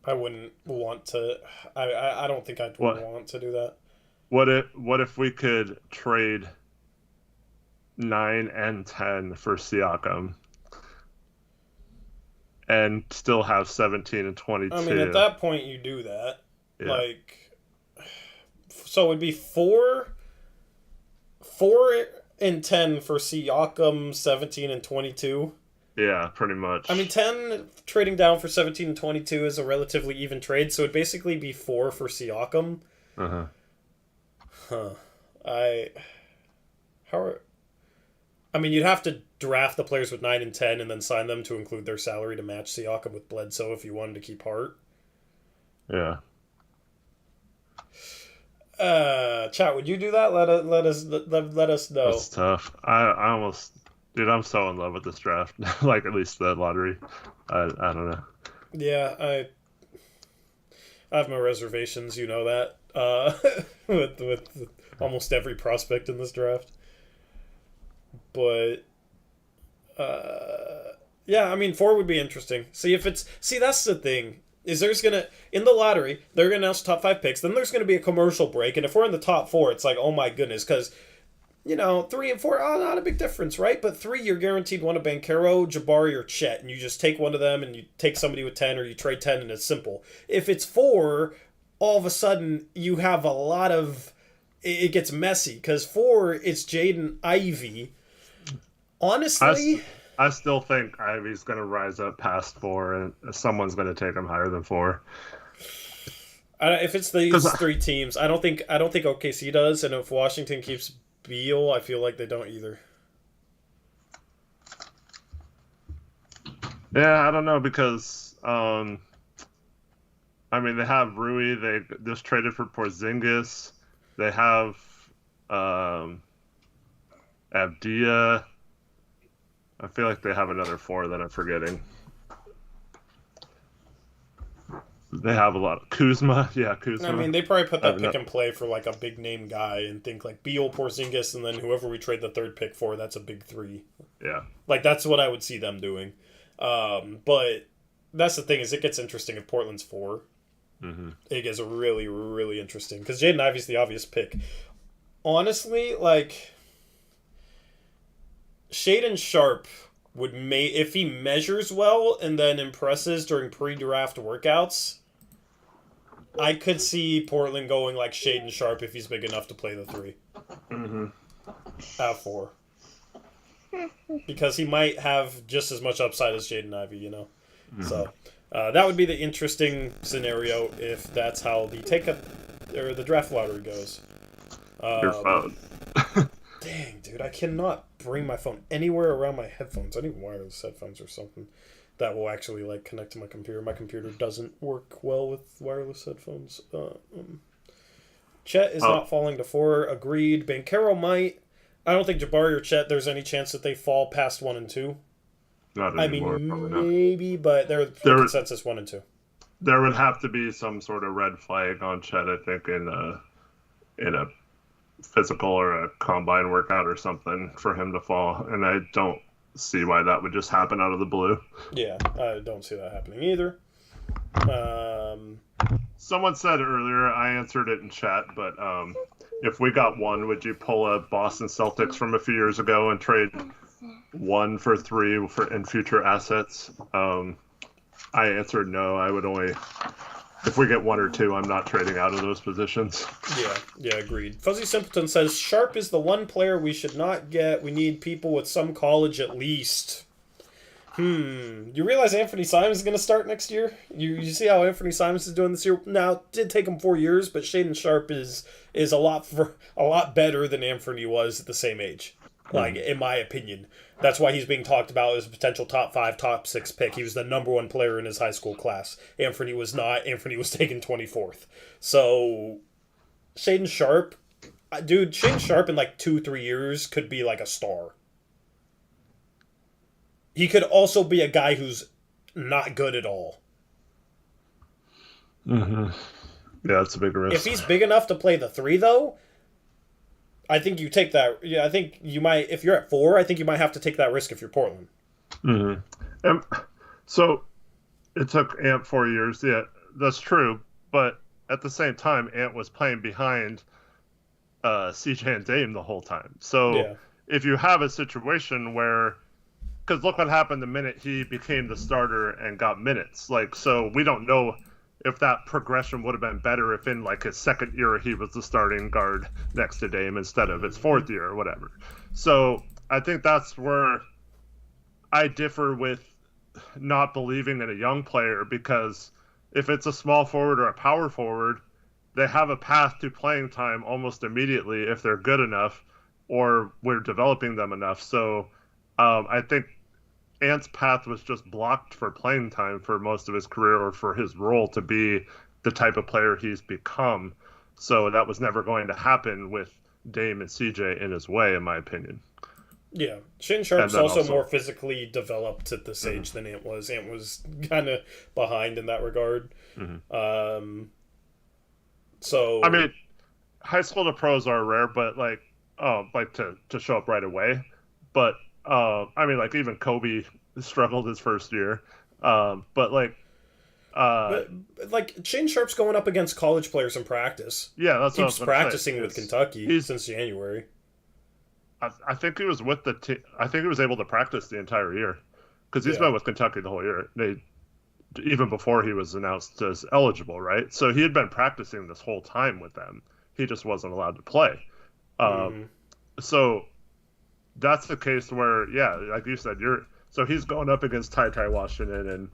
I wouldn't want to. I don't think I'd want to do that. What if we could trade 9 and 10 for Siakam and still have 17 and 22? I mean, at that point, you do that. Yeah. Like, so it would be 4 and 10 for Siakam, 17 and 22. Yeah, pretty much. I mean, 10 trading down for 17 and 22 is a relatively even trade, so it'd basically be 4 for Siakam. Uh-huh. I mean, you'd have to draft the players with 9 and 10 and then sign them to include their salary to match Siakam with Bledsoe if you wanted to keep Hart. Yeah. Chat, would you do that? Let us know. That's tough. I almost, dude, I'm so in love with this draft. Like, at least the lottery. I don't know. Yeah, I have my reservations, you know that. With almost every prospect in this draft. But yeah, I mean, 4 would be interesting. That's the thing. Is there's gonna in the lottery they're gonna announce top 5 picks, then there's gonna be a commercial break, and if we're in the top 4, it's like, oh my goodness, because 3 and 4, not a big difference, right? But 3, you're guaranteed one of Banchero, Jabari, or Chet, and you just take one of them, and you take somebody with 10, or you trade 10, and it's simple. If it's 4, all of a sudden you have a lot of it gets messy because 4 it's Jaden Ivey. Honestly, I still think Ivy's going to rise up past 4, and someone's going to take him higher than 4. if it's these 3 teams, I don't think OKC does, and if Washington keeps Beal, I feel like they don't either. Yeah, I don't know because they have Rui. They just traded for Porzingis. They have Abdia. I feel like they have another 4 that I'm forgetting. They have a lot of Kuzma. Yeah, Kuzma. I mean, they probably put that pick and play for like a big name guy and think like Beal, Porzingis, and then whoever we trade the 3rd pick for, that's a big 3. Yeah. Like, that's what I would see them doing. But that's the thing, is it gets interesting if Portland's 4. Mm-hmm. It gets really, really interesting. Because Jaden Ivey's the obvious pick. Honestly, like, Shaedon Sharpe would if he measures well and then impresses during pre-draft workouts, I could see Portland going like Shaedon Sharpe if he's big enough to play the 3. Mm-hmm. At 4. Because he might have just as much upside as Jaden Ivey, you know? Mm-hmm. So, that would be the interesting scenario if that's how the draft lottery goes. Your phone. Dang, dude, I cannot bring my phone anywhere around my headphones. I need wireless headphones or something that will actually like connect to my computer. My computer doesn't work well with wireless headphones. Chet is not falling to 4. Agreed. Banchero might. I don't think Jabari or Chet, there's any chance that they fall past 1 and 2. Not anymore, probably not. Maybe, but they're consensus 1 and 2. There would have to be some sort of red flag on Chet, I think, in a physical or a combine workout or something for him to fall, and I don't see why that would just happen out of the blue. Yeah, I don't see that happening either. Someone said earlier, I answered it in chat, but if we got 1, would you pull a Boston Celtics from a few years ago and trade 1 for 3 in future assets? I answered no. I would only, if we get 1 or 2, I'm not trading out of those positions. Yeah, agreed. Fuzzy Simpleton says Sharp is the one player we should not get. We need people with some college at least. You realize Anthony Simons is going to start next year? You see how Anthony Simons is doing this year? Now, it did take him 4 years, but Shaedon Sharpe is a lot better than Anthony was at the same age. Like, in my opinion. That's why he's being talked about as a potential top 5, top 6 pick. He was the number 1 player in his high school class. Anthony was not. Anthony was taken 24th. So, Shaedon Sharpe in like 2-3 years could be like a star. He could also be a guy who's not good at all. Mm-hmm. Yeah, that's a big risk. If he's big enough to play the 3, though, I think you take that. Yeah, I think you might. If you're at 4, I think you might have to take that risk if you're Portland. Mm-hmm. So it took Ant 4 years. Yeah, that's true. But at the same time, Ant was playing behind CJ and Dame the whole time. So if you have a situation where, because look what happened the minute he became the starter and got minutes. Like, so we don't know if that progression would have been better if in like his 2nd year he was the starting guard next to Dame instead of his 4th year or whatever. So I think that's where I differ with not believing in a young player, because if it's a small forward or a power forward, they have a path to playing time almost immediately if they're good enough or we're developing them enough. So I think Ant's path was just blocked for playing time for most of his career, or for his role to be the type of player he's become. So that was never going to happen with Dame and CJ in his way, in my opinion. Yeah. Shaedon Sharpe's also more physically developed at this age than Ant was. Ant was kind of behind in that regard. Mm-hmm. So I mean, high school to pros are rare, but like to show up right away. But I mean, like even Kobe struggled his first year. But Shaedon Sharpe's going up against college players in practice. Yeah, that's what I was Keeps practicing with Kentucky since January. I think he was with the team. I think he was able to practice the entire year, because he's been with Kentucky the whole year. Even before he was announced as eligible, right? So he had been practicing this whole time with them. he just wasn't allowed to play. Mm. So that's the case where, yeah, like you said, so he's going up against Ty Washington and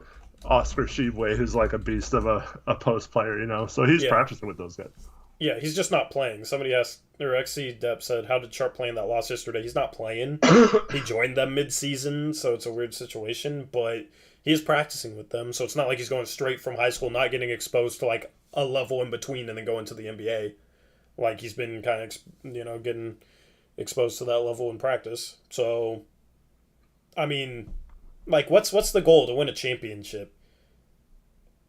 Oscar Tshiebwe, who's like a beast of a post player, So he's Yeah. practicing with those guys. Yeah, he's just not playing. Somebody asked, or XC Depp said, how did Sharp play in that loss yesterday? He's not playing. He joined them mid-season, so it's a weird situation, but he is practicing with them, so it's not like he's going straight from high school, not getting exposed to like a level in between and then going to the NBA. Like he's been kind of, getting exposed to that level in practice. So, I mean, like what's the goal to win a championship?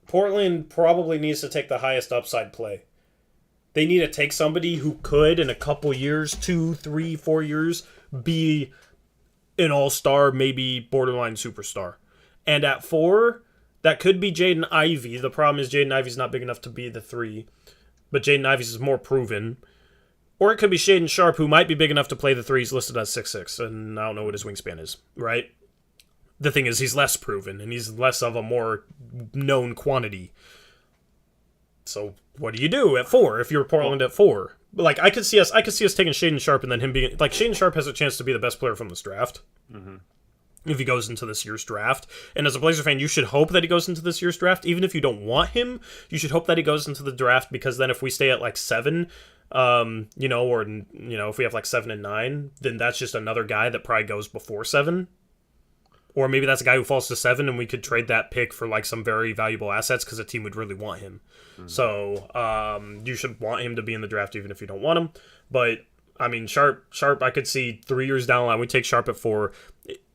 Portland probably needs to take the highest upside play. They need to take somebody who could, in a couple years, 2, 3, 4 years, be an all-star, maybe borderline superstar. And at 4, that could be Jaden Ivey. The problem is Jaden Ivey's not big enough to be the 3, but Jaden Ivey's is more proven. Or it could be Shaedon Sharpe, who might be big enough to play the 3. He's listed as 6'6", and I don't know what his wingspan is, right? The thing is, he's less proven, and he's less of a more known quantity. So what do you do at 4 if you're Portland at 4? Like I could see us taking Shaedon Sharpe and then him being like Shaedon Sharpe has a chance to be the best player from this draft. Mm-hmm. If he goes into this year's draft. And as a Blazer fan, you should hope that he goes into this year's draft. Even if you don't want him, you should hope that he goes into the draft, because then if we stay at like 7, if we have like 7 and 9, then that's just another guy that probably goes before 7. Or maybe that's a guy who falls to 7 and we could trade that pick for like some very valuable assets because a team would really want him. Mm-hmm. So you should want him to be in the draft even if you don't want him. But I mean, Sharpe, I could see 3 years down the line, we take Sharpe at 4.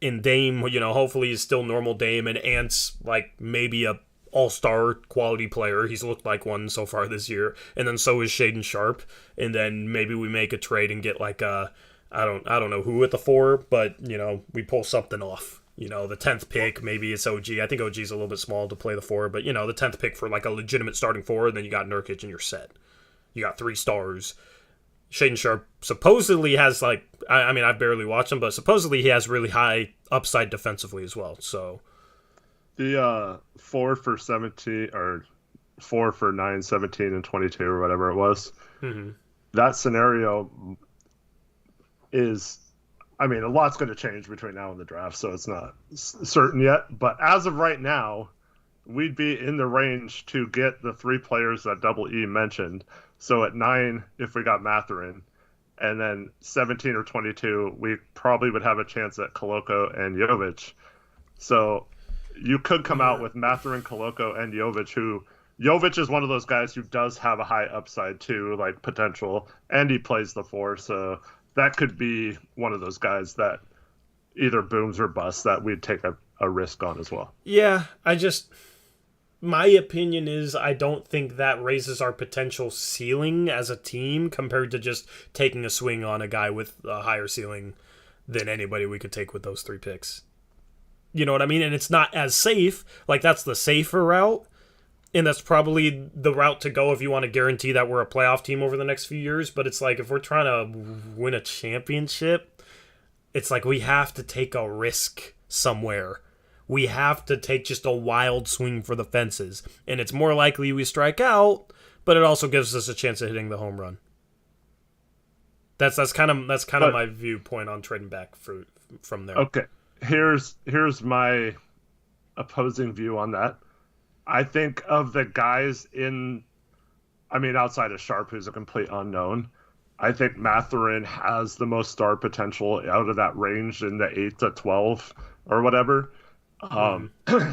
In Dame, hopefully he's still normal Dame, and Ant's like maybe a all-star quality player. He's looked like one so far this year. And then so is Shaedon Sharpe. And then maybe we make a trade and get like I don't know who at the 4, but we pull something off. The 10th pick, maybe it's OG. I think OG's a little bit small to play the 4, but the 10th pick for like a legitimate starting 4, and then you got Nurkic and you're set. You got 3 stars. Shaedon Sharpe supposedly has like, I've barely watched him, but supposedly he has really high upside defensively as well. So the 4 for 17 or 4 for 9, 17, and 22 or whatever it was. Mm-hmm. That scenario is, a lot's going to change between now and the draft, so it's not certain yet. But as of right now, we'd be in the range to get the 3 players that Double E mentioned. So at 9, if we got Mathurin, and then 17 or 22, we probably would have a chance at Koloko and Jovic. So you could come out with Mathurin, Koloko, and Jovic, who Jovic is one of those guys who does have a high upside too, like potential, and he plays the 4, so that could be one of those guys that either booms or busts that we'd take a risk on as well. Yeah, my opinion is I don't think that raises our potential ceiling as a team compared to just taking a swing on a guy with a higher ceiling than anybody we could take with those 3 picks. You know what I mean? And it's not as safe. Like, that's the safer route. And that's probably the route to go if you want to guarantee that we're a playoff team over the next few years. But it's like, if we're trying to win a championship, it's like we have to take a risk somewhere. We have to take just a wild swing for the fences. And it's more likely we strike out, but it also gives us a chance of hitting the home run. That's kind of my viewpoint on trading back from there. Okay. Here's my opposing view on that. I think of the guys outside of Sharpe, who's a complete unknown, I think Mathurin has the most star potential out of that range in the 8 to 12 or whatever.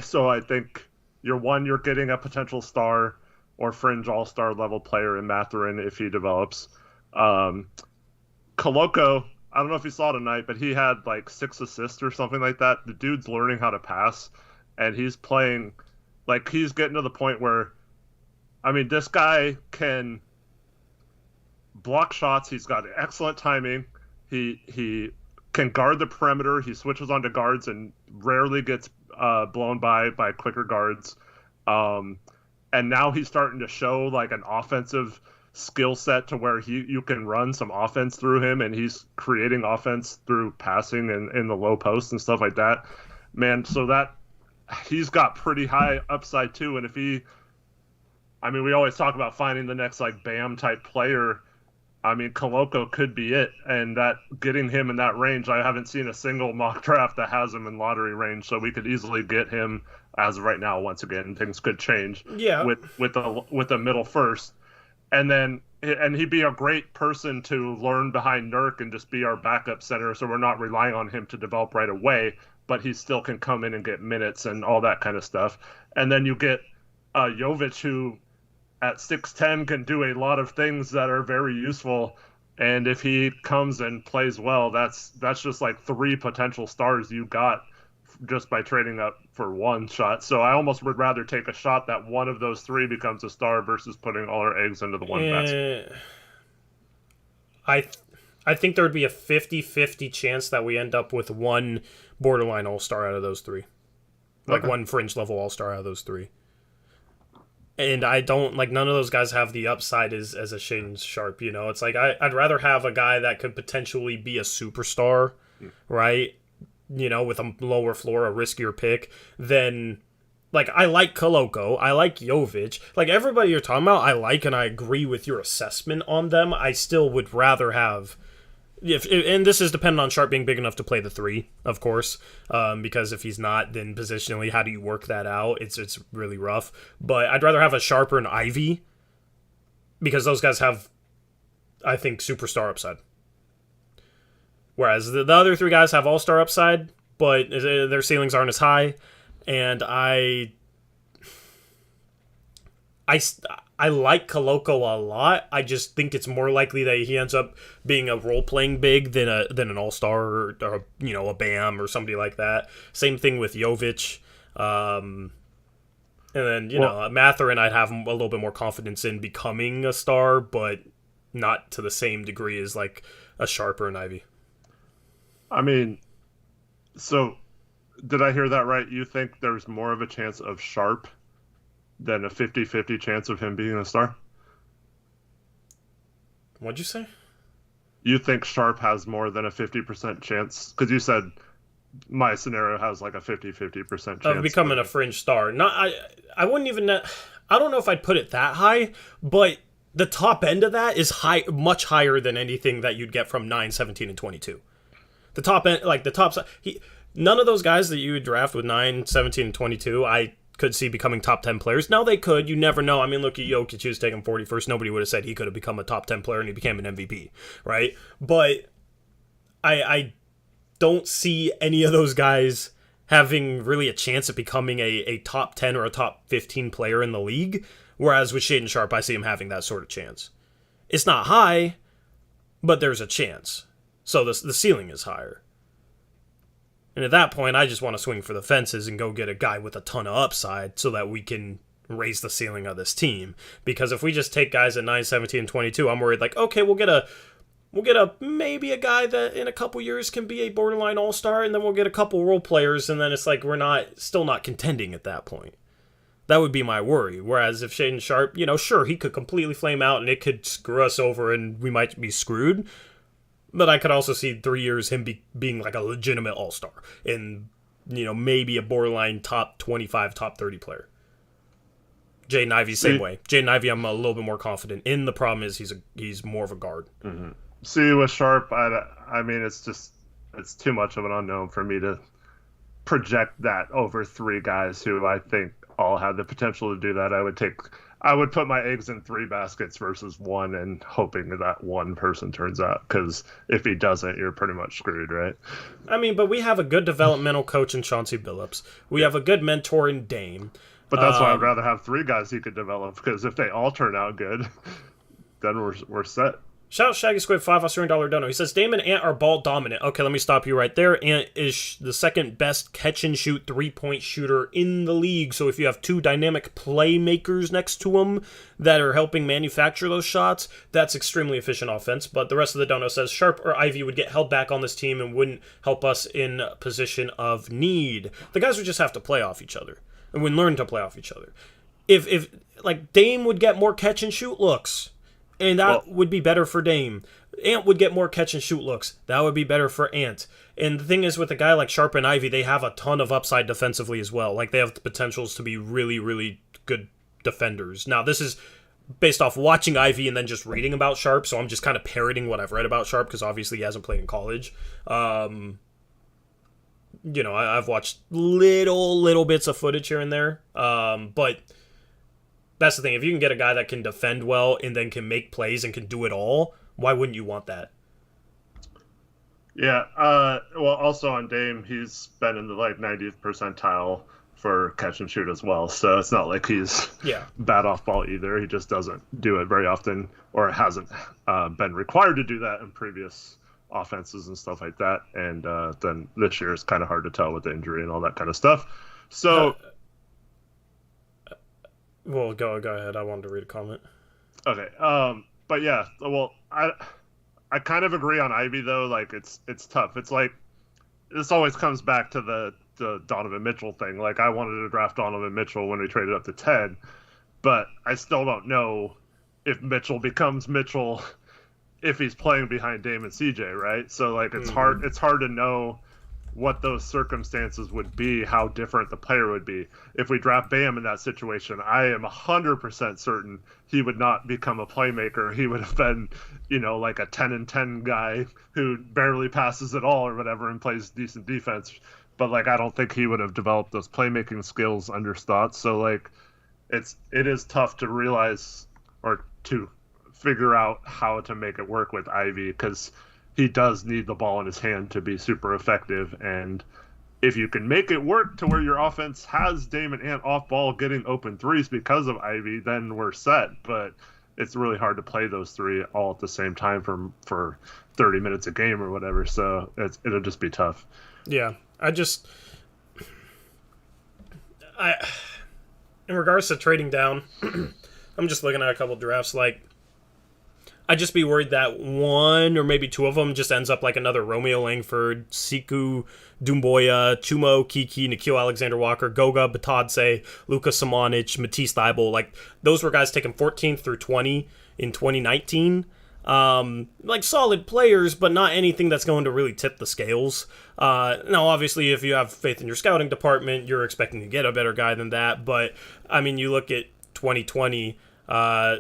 So I think you're getting a potential star or fringe all-star level player in Mathurin if he develops. Koloko, I don't know if you saw tonight, but he had like 6 assists or something like that. The dude's learning how to pass, and he's playing, like, he's getting to the point where, this guy can block shots. He's got excellent timing. He can guard the perimeter. He switches onto guards and rarely gets blown by quicker guards. And now he's starting to show like an offensive skill set to where you can run some offense through him, and he's creating offense through passing and in the low post and stuff like that. Man, so that he's got pretty high upside too. And if we always talk about finding the next like Bam type player. I mean, Koloko could be it, and that getting him in that range, I haven't seen a single mock draft that has him in lottery range, so we could easily get him as of right now. Once again, things could change Yeah. with the middle first, and he'd be a great person to learn behind Nurk and just be our backup center, so we're not relying on him to develop right away, but he still can come in and get minutes and all that kind of stuff. And then you get Jovic, who at 6'10 can do a lot of things that are very useful. And if he comes and plays well, that's just like three potential stars you got just by trading up for one shot. So I almost would rather take a shot that one of those three becomes a star versus putting all our eggs into the one basket. I I think there would be a 50-50 chance that we end up with one borderline all-star out of those three. Like one fringe level all-star out of those three. And I don't, like, none of those guys have the upside as a Shaden Sharp, you know? It's like, I'd rather have a guy that could potentially be a superstar, right? You know, with a lower floor, a riskier pick, than, like, I like Koloko, I like Jovic. Like, everybody you're talking about, I like, and I agree with your assessment on them. I still would rather have... and this is dependent on Sharp being big enough to play the three, of course, because if he's not, then positionally, how do you work that out? It's really rough. But I'd rather have a Sharp or an Ivy, because those guys have, I think, superstar upside. Whereas the other three guys have all-star upside, but their ceilings aren't as high, and I like Koloko a lot. I just think it's more likely that he ends up being a role-playing big than an all-star or you know, a Bam or somebody like that. Same thing with Jovic. And then, you know, Mathurin I'd have a little bit more confidence in becoming a star, but not to the same degree as like a Sharp or an Ivy. I mean, so did I hear that right? You think there's more of a chance of Sharp than a 50-50 chance of him being a star? What'd you say? You think Sharp has more than a 50% chance? Because you said my scenario has like a 50-50% chance of becoming a fringe star. Not, I wouldn't even... I don't know if I'd put it that high, but the top end of that is much higher than anything that you'd get from 9, 17, and 22. The top end, like the top... none of those guys that you would draft with 9, 17, and 22, I could see becoming top 10 players. Now they could, you never know. I mean, look at Jokic, he was taking 41st. Nobody would have said he could have become a top 10 player and he became an MVP, right? But I don't see any of those guys having really a chance at becoming a top 10 or a top 15 player in the league. Whereas with Shaden Sharp, I see him having that sort of chance. It's not high, but there's a chance. So the ceiling is higher. And at that point, I just want to swing for the fences and go get a guy with a ton of upside so that we can raise the ceiling of this team. Because if we just take guys at 9, 17, and 22, I'm worried like, okay, we'll get a maybe a guy that in a couple years can be a borderline all-star, and then we'll get a couple role players, and then it's like we're still not contending at that point. That would be my worry. Whereas if Shaden Sharp, you know, sure, he could completely flame out and it could screw us over and we might be screwed. But I could also see 3 years him being like a legitimate all-star and, you know, maybe a borderline top 25, top 30 player. Jaden Ivey, same way. Jaden Ivey, I'm a little bit more confident in. The problem is he's more of a guard. Mm-hmm. See, with Sharp, I mean, it's too much of an unknown for me to project that over three guys who I think all have the potential to do that. I would put my eggs in 3 baskets versus 1 and hoping that one person turns out, because if he doesn't, you're pretty much screwed, right? I mean, but we have a good developmental coach in Chauncey Billups. We have a good mentor in Dame. But that's why I'd rather have 3 guys he could develop, because if they all turn out good, then we're set. Shout out Shaggy Squid, $5 Australian dono. He says, Dame and Ant are ball dominant. Okay, let me stop you right there. Ant is the second best catch-and-shoot three-point shooter in the league. So if you have 2 dynamic playmakers next to him that are helping manufacture those shots, that's extremely efficient offense. But the rest of the dono says, Sharp or Ivy would get held back on this team and wouldn't help us in position of need. The guys would just have to play off each other and would learn to play off each other. If like, Dame would get more catch-and-shoot looks, and that would be better for Dame. Ant would get more catch-and-shoot looks. That would be better for Ant. And the thing is, with a guy like Sharp and Ivy, they have a ton of upside defensively as well. Like, they have the potentials to be really, really good defenders. Now, this is based off watching Ivy and then just reading about Sharp, so I'm just kind of parroting what I've read about Sharp because obviously he hasn't played in college. I've watched little bits of footage here and there, but that's the thing. If you can get a guy that can defend well and then can make plays and can do it all, why wouldn't you want that? Yeah. Well, also on Dame, he's been in the 90th percentile for catch and shoot as well. So it's not like he's bad off ball either. He just doesn't do it very often, or hasn't been required to do that in previous offenses and stuff like that. And then this year it's kind of hard to tell with the injury and all that kind of stuff. So, well, go ahead. I wanted to read a comment. Okay. But yeah. Well, I kind of agree on Ivy though. Like it's tough. It's like this always comes back to the Donovan Mitchell thing. Like I wanted to draft Donovan Mitchell when we traded up to 10, but I still don't know if Mitchell becomes Mitchell if he's playing behind Dame and CJ, right? So like it's hard to know what those circumstances would be, how different the player would be. If we draft Bam in that situation, I am 100% certain he would not become a playmaker. He would have been, like a 10-10 guy who barely passes at all or whatever and plays decent defense. But like I don't think he would have developed those playmaking skills under Stotts. So like it is tough to realize or to figure out how to make it work with Ivy, because he does need the ball in his hand to be super effective. And if you can make it work to where your offense has Dame and Ant off ball getting open threes because of Ivy, then we're set. But it's really hard to play those three all at the same time for 30 minutes a game or whatever. So it'll just be tough. Yeah. In regards to trading down, I'm just looking at a couple drafts. Like, I'd just be worried that one or maybe two of them just ends up like another Romeo Langford, Siku Doumbouya, Chumo Kiki, Nikhil Alexander-Walker, Goga Batadze, Luka Samanic, Matisse Thybulle. Like, those were guys taken 14th through 20 in 2019. Like solid players, but not anything that's going to really tip the scales. Now, obviously, if you have faith in your scouting department, you're expecting to get a better guy than that. But, I mean, you look at 2020,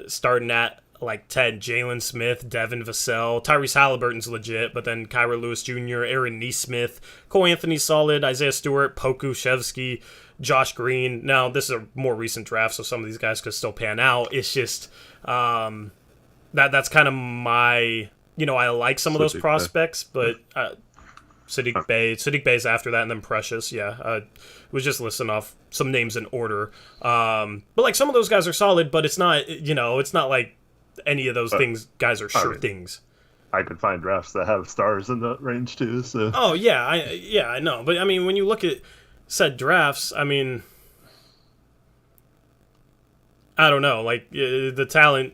starting at like 10, Jalen Smith, Devin Vassell, Tyrese Halliburton's legit, but then Kyra Lewis Jr., Aaron Nesmith, Cole Anthony's solid, Isaiah Stewart, Poku Shevsky, Josh Green. Now, this is a more recent draft, so some of these guys could still pan out. It's just that's kind of my, I like some of those prospects, but Sadiq Bey's after that, and then Precious, was just listing off some names in order. But like some of those guys are solid, but it's not, it's not like any of those guys are sure things. I could find drafts that have stars in that range too. So. Oh yeah, I know. But I mean, when you look at said drafts, I mean, I don't know. Like the talent,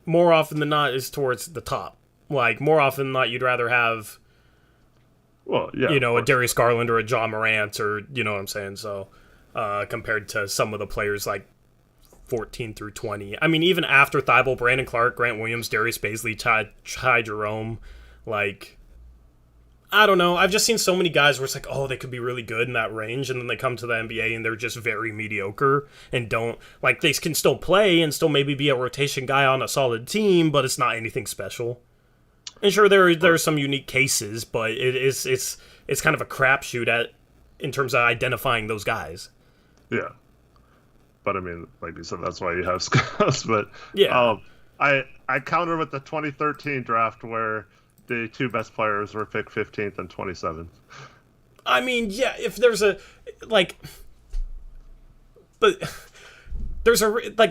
more often than not, is towards the top. Like more often than not, you'd rather have, a Darius Garland or a John Morant, or you know what I'm saying. So compared to some of the players like 14 through 20. I mean, even after Thybulle, Brandon Clark, Grant Williams, Darius Baisley, Ty Jerome, like, I don't know. I've just seen so many guys where it's like, oh, they could be really good in that range, and then they come to the NBA and they're just very mediocre and don't, like, they can still play and still maybe be a rotation guy on a solid team, but it's not anything special. And sure, there are some unique cases, but it's kind of a crapshoot in terms of identifying those guys. Yeah. But I mean, like you said, that's why you have scouts. But I counter with the 2013 draft where the two best players were picked 15th and 27th. I mean, yeah, if there's a but there's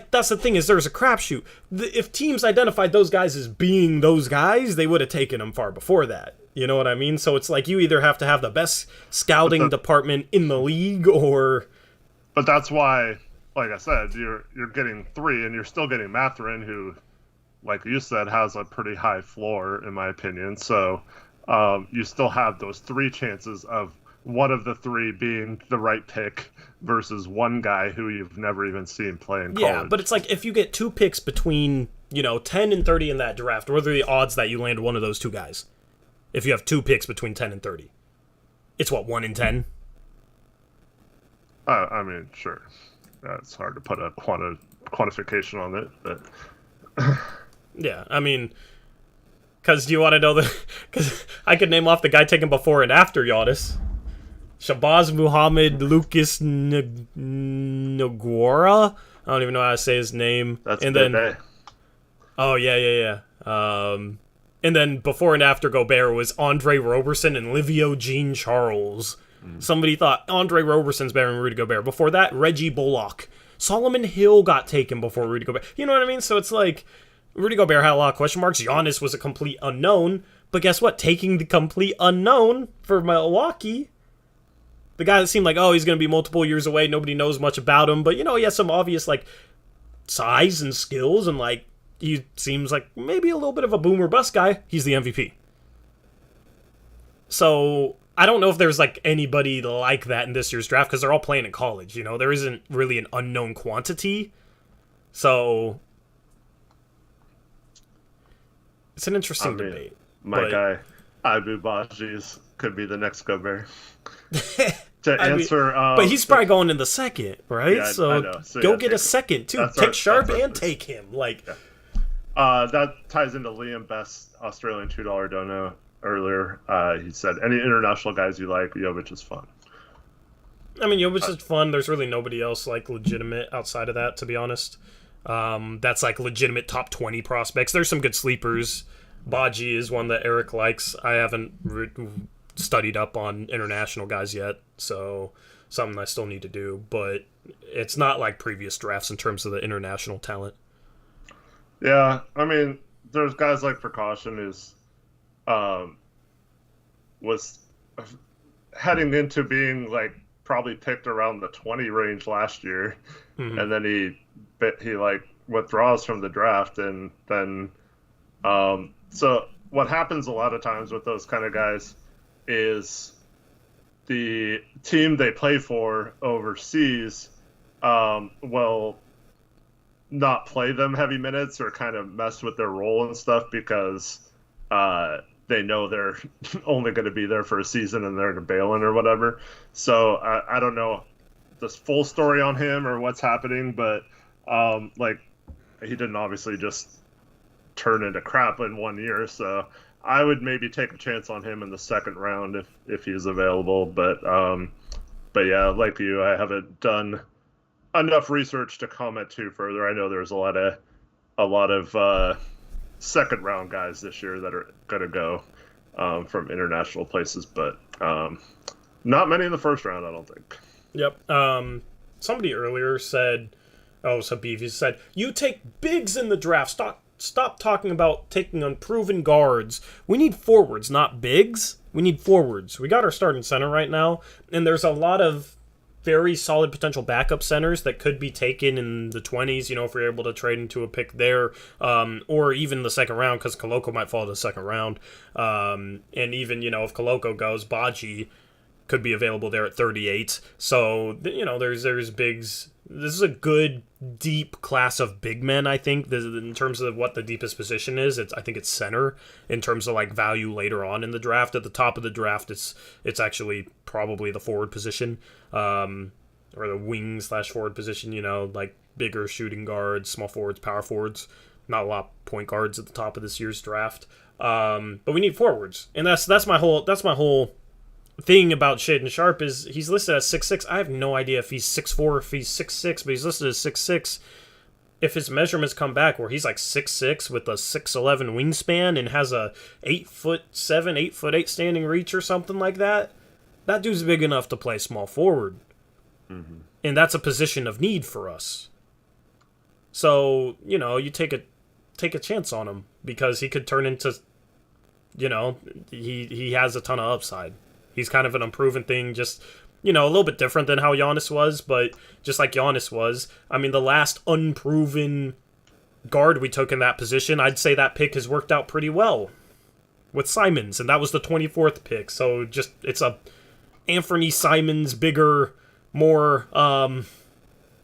that's the thing, is there's a crapshoot. If teams identified those guys as being those guys, they would have taken them far before that. You know what I mean? So it's like you either have to have the best scouting department in the league, or. But that's why. Like I said, you're getting three, and you're still getting Mathurin, who, like you said, has a pretty high floor, in my opinion. So you still have those three chances of one of the three being the right pick versus one guy who you've never even seen play in college. Yeah, but it's like if you get two picks between, 10 and 30 in that draft, what are the odds that you land one of those two guys? If you have two picks between 10 and 30. It's what, 1 in 10? I mean, sure. It's hard to put a quantification on it, but Yeah, I mean, because do you want to know the? Because I could name off the guy taken before and after Giannis. Shabazz Muhammad Lucas Nguora. I don't even know how to say his name. That's and Bebe. then, oh yeah. And then before and after Gobert was Andre Roberson and Livio Jean Charles. Somebody thought Andre Roberson's better than Rudy Gobert. Before that, Reggie Bullock. Solomon Hill got taken before Rudy Gobert. You know what I mean? So it's like Rudy Gobert had a lot of question marks. Giannis was a complete unknown. But guess what? Taking the complete unknown for Milwaukee, the guy that seemed like, oh, he's going to be multiple years away. Nobody knows much about him. But, he has some obvious, size and skills. And, he seems like maybe a little bit of a boom or bust guy. He's the MVP. So I don't know if there's, anybody like that in this year's draft because they're all playing in college. There isn't really an unknown quantity. So it's an interesting debate. My guy, Ibu Baji's could be the next Gobert. To answer, but he's probably going in the second, right? Yeah, so, I know. So go get a second too. Take Sharp and take him. That ties into Liam Best's Australian $2 dono earlier. He said, "Any international guys you like? Jovic is fun." I mean, Jovic is fun. There's really nobody else legitimate outside of that, to be honest. That's legitimate top 20 prospects. There's some good sleepers. Baji is one that Eric likes. I haven't studied up on international guys yet, so something I still need to do. But it's not like previous drafts in terms of the international talent. Yeah, I mean, there's guys like Precaution who's was heading into being probably picked around the 20 range last year, and then he withdraws from the draft, and then so what happens a lot of times with those kind of guys is the team they play for overseas will not play them heavy minutes or kind of mess with their role and stuff because they know they're only going to be there for a season and they're going to bail in or whatever. So I don't know the full story on him or what's happening, but he didn't obviously just turn into crap in 1 year. So I would maybe take a chance on him in the second round if he's available. But yeah, like you, I haven't done enough research to comment too further. I know there's a lot of second round guys this year that are going to go from international places, but not many in the first round, I don't think. Yep. Somebody earlier said, Habib, he said, you take bigs in the draft. Stop talking about taking unproven guards. We need forwards, not bigs. We need forwards. We got our starting center right now, and there's a lot of very solid potential backup centers that could be taken in the 20s, if we're able to trade into a pick there, or even the second round, because Koloko might fall to the second round. And even, if Koloko goes, Baji could be available there at 38. So, there's bigs. This is a good, deep class of big men, I think, in terms of what the deepest position is. I think it's center in terms of value later on in the draft. At the top of the draft, it's actually probably the forward position, or the wing / forward position, bigger shooting guards, small forwards, power forwards. Not a lot of point guards at the top of this year's draft. But we need forwards. And that's my whole thing about Shaedon Sharpe is he's listed as 6'6". I have no idea if he's 6'4", or if he's 6'6", but he's listed as 6'6". If his measurements come back where he's 6'6" with a 6'11" wingspan and has a 8'7", 8'8" standing reach or something like that, that dude's big enough to play small forward. Mm-hmm. And that's a position of need for us. So, you take a chance on him because he could turn into, he has a ton of upside. He's kind of an unproven thing, just, a little bit different than how Giannis was, but just like Giannis was. I mean, the last unproven guard we took in that position, I'd say that pick has worked out pretty well with Simons, and that was the 24th pick. So just, it's a Anthony Simons, bigger, more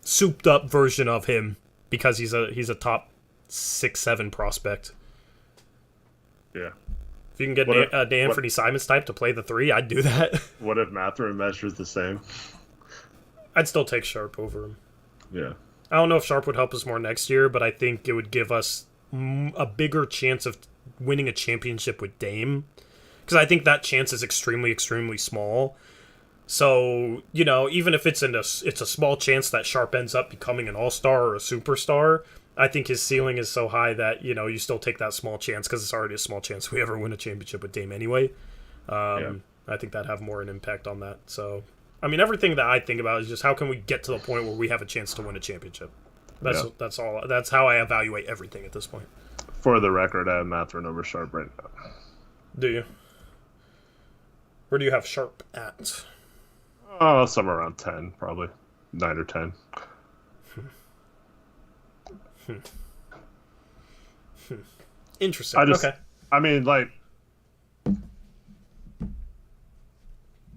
souped up version of him because he's a top 6-7 prospect. Yeah. If you can get an Anthony Simons type to play the 3, I'd do that. What if Mathurin measures the same? I'd still take Sharpe over him. Yeah. I don't know if Sharpe would help us more next year, but I think it would give us a bigger chance of winning a championship with Dame, because I think that chance is extremely, extremely small. So, you know, even if it's a small chance that Sharp ends up becoming an all-star or a superstar, I think his ceiling is so high that, you know, you still take that small chance because it's already a small chance we ever win a championship with Dame anyway. I think that'd have more an impact on that. So, I mean, everything that I think about is just how can we get to the point where we have a chance to win a championship. That's all. That's how I evaluate everything at this point. For the record, I have Mathurin over Sharp right now. Do you? Where do you have Sharp at? Oh, somewhere around 10, probably 9 or 10. Interesting. Okay. I mean, like,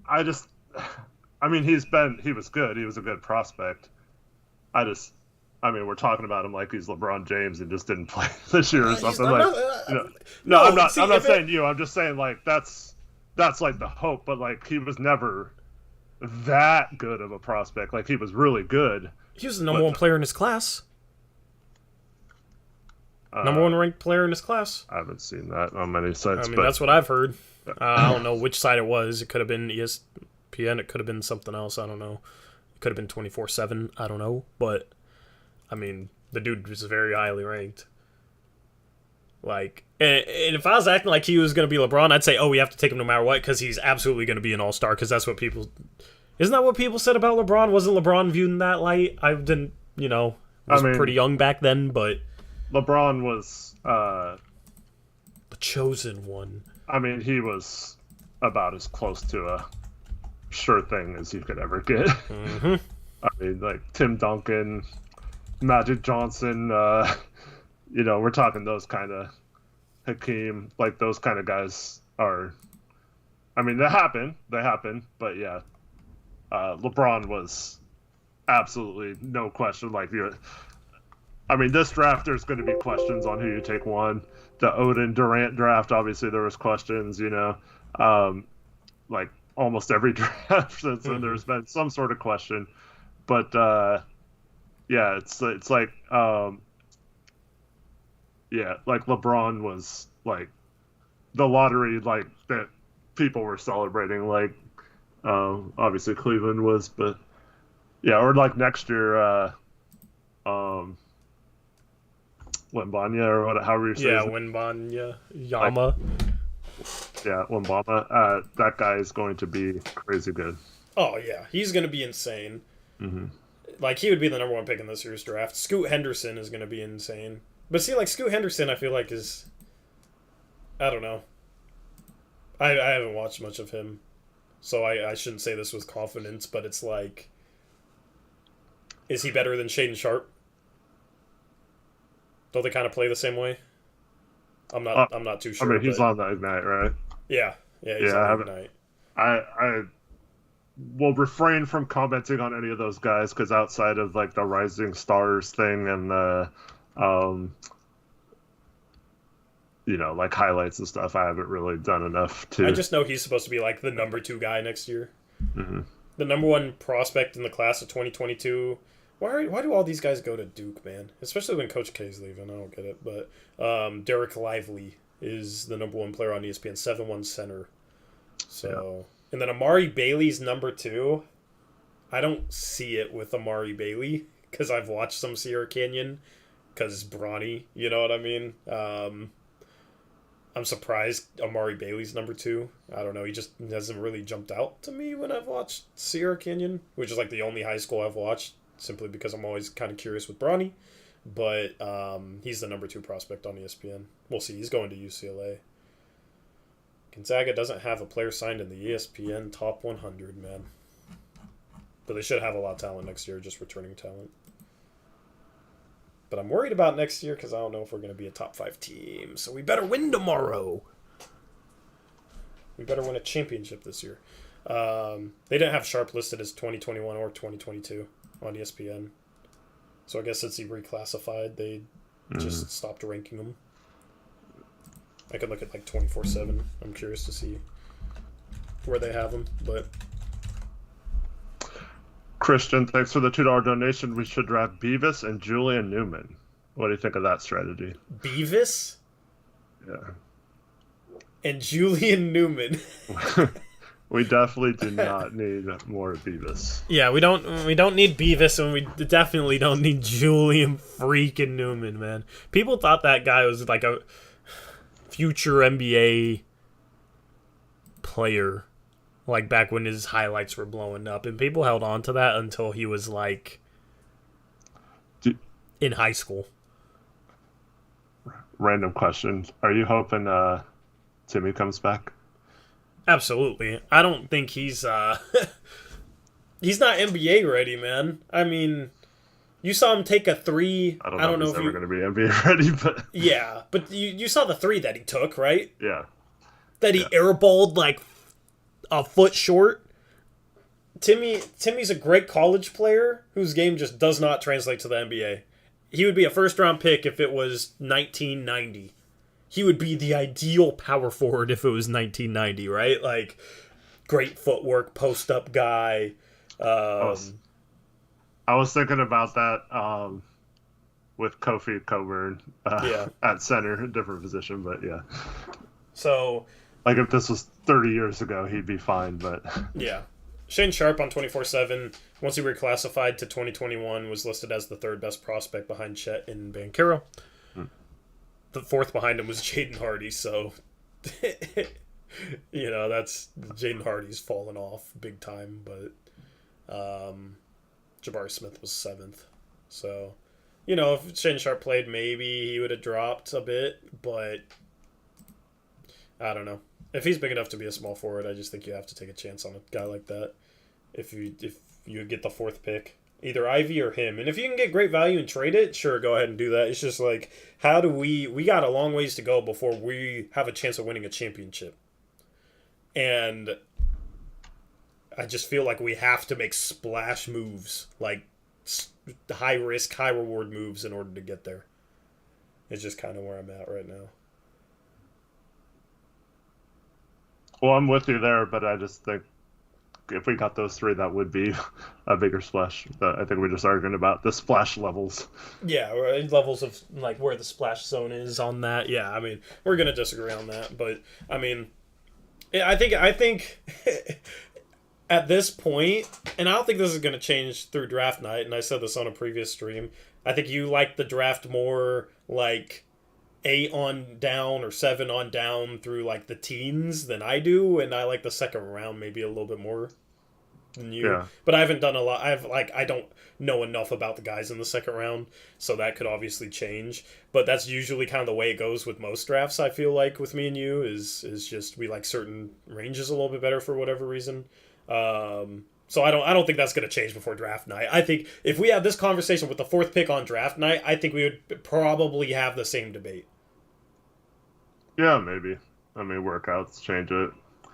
he was good. He was a good prospect. We're talking about him like he's LeBron James and just didn't play this year or something. I'm not saying you. I'm just saying, like, that's like the hope, but like he was never that good of a prospect. Like, he was really good. He was the number one player in his class. Number one ranked player in his class. I haven't seen that on many sites. I mean, that's what I've heard. I don't know which side it was. It could have been ESPN. It could have been something else. I don't know. It could have been 24/7. I don't know. But, I mean, the dude was very highly ranked. Like, and if I was acting like he was going to be LeBron, I'd say, oh, we have to take him no matter what because he's absolutely going to be an all-star because that's what people... Isn't that what people said about LeBron? Wasn't LeBron viewed in that light? I didn't, was pretty young back then, but... LeBron was... the chosen one. I mean, he was about as close to a sure thing as you could ever get. Mm-hmm. I mean, like, Tim Duncan, Magic Johnson, we're talking those kind of Hakeem, like those kind of guys are... I mean, they happen, but yeah. LeBron was absolutely no question. Like, this draft, there's going to be questions on who you take one. The Odin Durant draft, obviously there was questions, like almost every draft since then there's been some sort of question. But it's like like LeBron was like the lottery, like that people were celebrating, like obviously Cleveland was, but yeah, or like next year Wembanyama or however you say it. Wembanyama. Yama. Wembanyama. That guy is going to be crazy good. Oh, yeah. He's going to be insane. Mm-hmm. Like, he would be the number one pick in this year's draft. Scoot Henderson is going to be insane. But see, like, Scoot Henderson, I feel like is... I don't know. I haven't watched much of him. So I shouldn't say this with confidence, but it's like... Is he better than Shaedon Sharp? Don't they kind of play the same way? I'm not too sure. I mean, he's on the Ignite, right? Yeah, he's on the Ignite. I will refrain from commenting on any of those guys because outside of like the Rising Stars thing and the, like highlights and stuff, I haven't really done enough to. I just know he's supposed to be like the number 2 guy next year. Mm-hmm. The number 1 prospect in the class of 2022. Why do all these guys go to Duke, man? Especially when Coach K's leaving. I don't get it. But Derek Lively is the number 1 player on ESPN, 7'1" center. So, And then Amari Bailey's number 2. I don't see it with Amari Bailey because I've watched some Sierra Canyon because Bronny, you know what I mean? I'm surprised Amari Bailey's number 2. I don't know. He just hasn't really jumped out to me when I've watched Sierra Canyon, which is like the only high school I've watched. Simply because I'm always kind of curious with Bronny. But he's the number 2 prospect on ESPN. We'll see. He's going to UCLA. Gonzaga doesn't have a player signed in the ESPN Top 100, man. But they should have a lot of talent next year, just returning talent. But I'm worried about next year because I don't know if we're going to be a top 5 team. So we better win tomorrow. We better win a championship this year. They didn't have Sharp listed as 2021 or 2022. On ESPN. So I guess since he reclassified, they just stopped ranking him. I could look at like 24/7. I'm curious to see where they have him, but... Christian, thanks for the $2 donation. We should draft Beavis and Julian Newman. What do you think of that strategy? Beavis Yeah. and Julian Newman. We definitely do not need more Beavis. Yeah, we don't need Beavis, and we definitely don't need Julian freaking Newman, man. People thought that guy was like a future NBA player, like back when his highlights were blowing up, and people held on to that until he was like in high school. Random question: are you hoping Timmy comes back? Absolutely. I don't think he's he's not NBA ready, man. I mean, you saw him take a three. I don't know if he's ever going to be NBA ready, but yeah, but you saw the three that he took, right? Yeah. That he airballed like a foot short. Timmy's a great college player whose game just does not translate to the NBA. He would be a first round pick if it was 1990. He would be the ideal power forward if it was 1990, right? Like, great footwork, post up guy. I was thinking about that with Kofi Coburn at center, different position, but yeah. So, like if this was 30 years ago, he'd be fine, but yeah. Shane Sharp on 24/7, once he reclassified to 2021, was listed as the third best prospect behind Chet and Banchero. The fourth behind him was Jaden Hardy, so that's Jaden Hardy's fallen off big time, but Jabari Smith was seventh. So, if Shane Sharp played, maybe he would have dropped a bit, but I don't know. If he's big enough to be a small forward, I just think you have to take a chance on a guy like that. If you get the fourth pick, either Ivy or him, and if you can get great value and trade it, sure, go ahead and do that. It's just like, how do we got a long ways to go before we have a chance of winning a championship, and I just feel like we have to make splash moves, like high risk, high reward moves in order to get there. It's just kind of where I'm at right now. Well, I'm with you there, but I just think if we got those three, that would be a bigger splash. I think we're just arguing about the splash levels. Yeah, levels of like where the splash zone is on that. Yeah, I mean, we're gonna disagree on that, but I mean, I think at this point, and I don't think this is gonna change through draft night. And I said this on a previous stream. I think you like the draft more like 8 on down or 7 on down through like the teens than I do, and I like the second round maybe a little bit more than you. Yeah. But I haven't done a lot. I don't know enough about the guys in the second round, so that could obviously change. But that's usually kind of the way it goes with most drafts. I feel like with me and you is just we like certain ranges a little bit better for whatever reason. So I don't think that's going to change before draft night. I think if we have this conversation with the fourth pick on draft night, I think we would probably have the same debate. Yeah, maybe. I mean, workouts change it.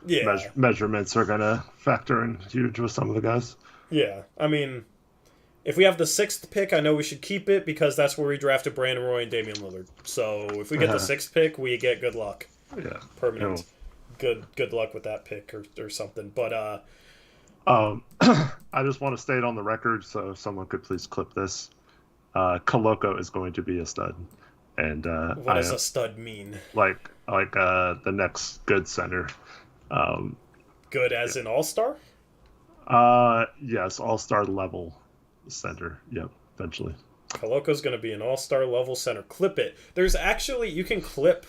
Yeah. Measurements are going to factor in huge with some of the guys. Yeah. I mean, if we have the sixth pick, I know we should keep it because that's where we drafted Brandon Roy and Damian Lillard. So if we get the sixth pick, we get good luck. Yeah. Permanent. Good luck with that pick or something. But I just want to state on the record, so if someone could please clip this. Koloko is going to be a stud. And what does a stud mean? Like the next good center. Good as in all-star? Yes, all-star level center. Yep, eventually. Koloko's going to be an all-star level center. Clip it. There's actually, you can clip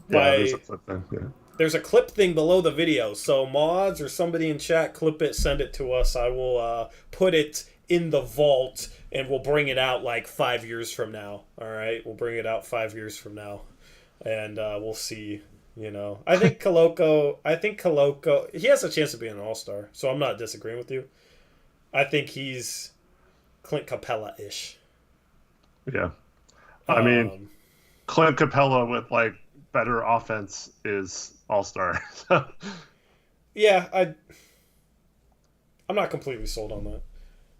there's a clip thing. Yeah. There's a clip thing below the video. So mods or somebody in chat, clip it, send it to us. I will put it in the vault, and we'll bring it out like 5 years from now. All right, we'll bring it out 5 years from now, and we'll see. I think Koloko. He has a chance of being an all-star. So I'm not disagreeing with you. I think he's Clint Capella-ish. Yeah, I mean, Clint Capella with like better offense is all-star. Yeah, I'm not completely sold on that.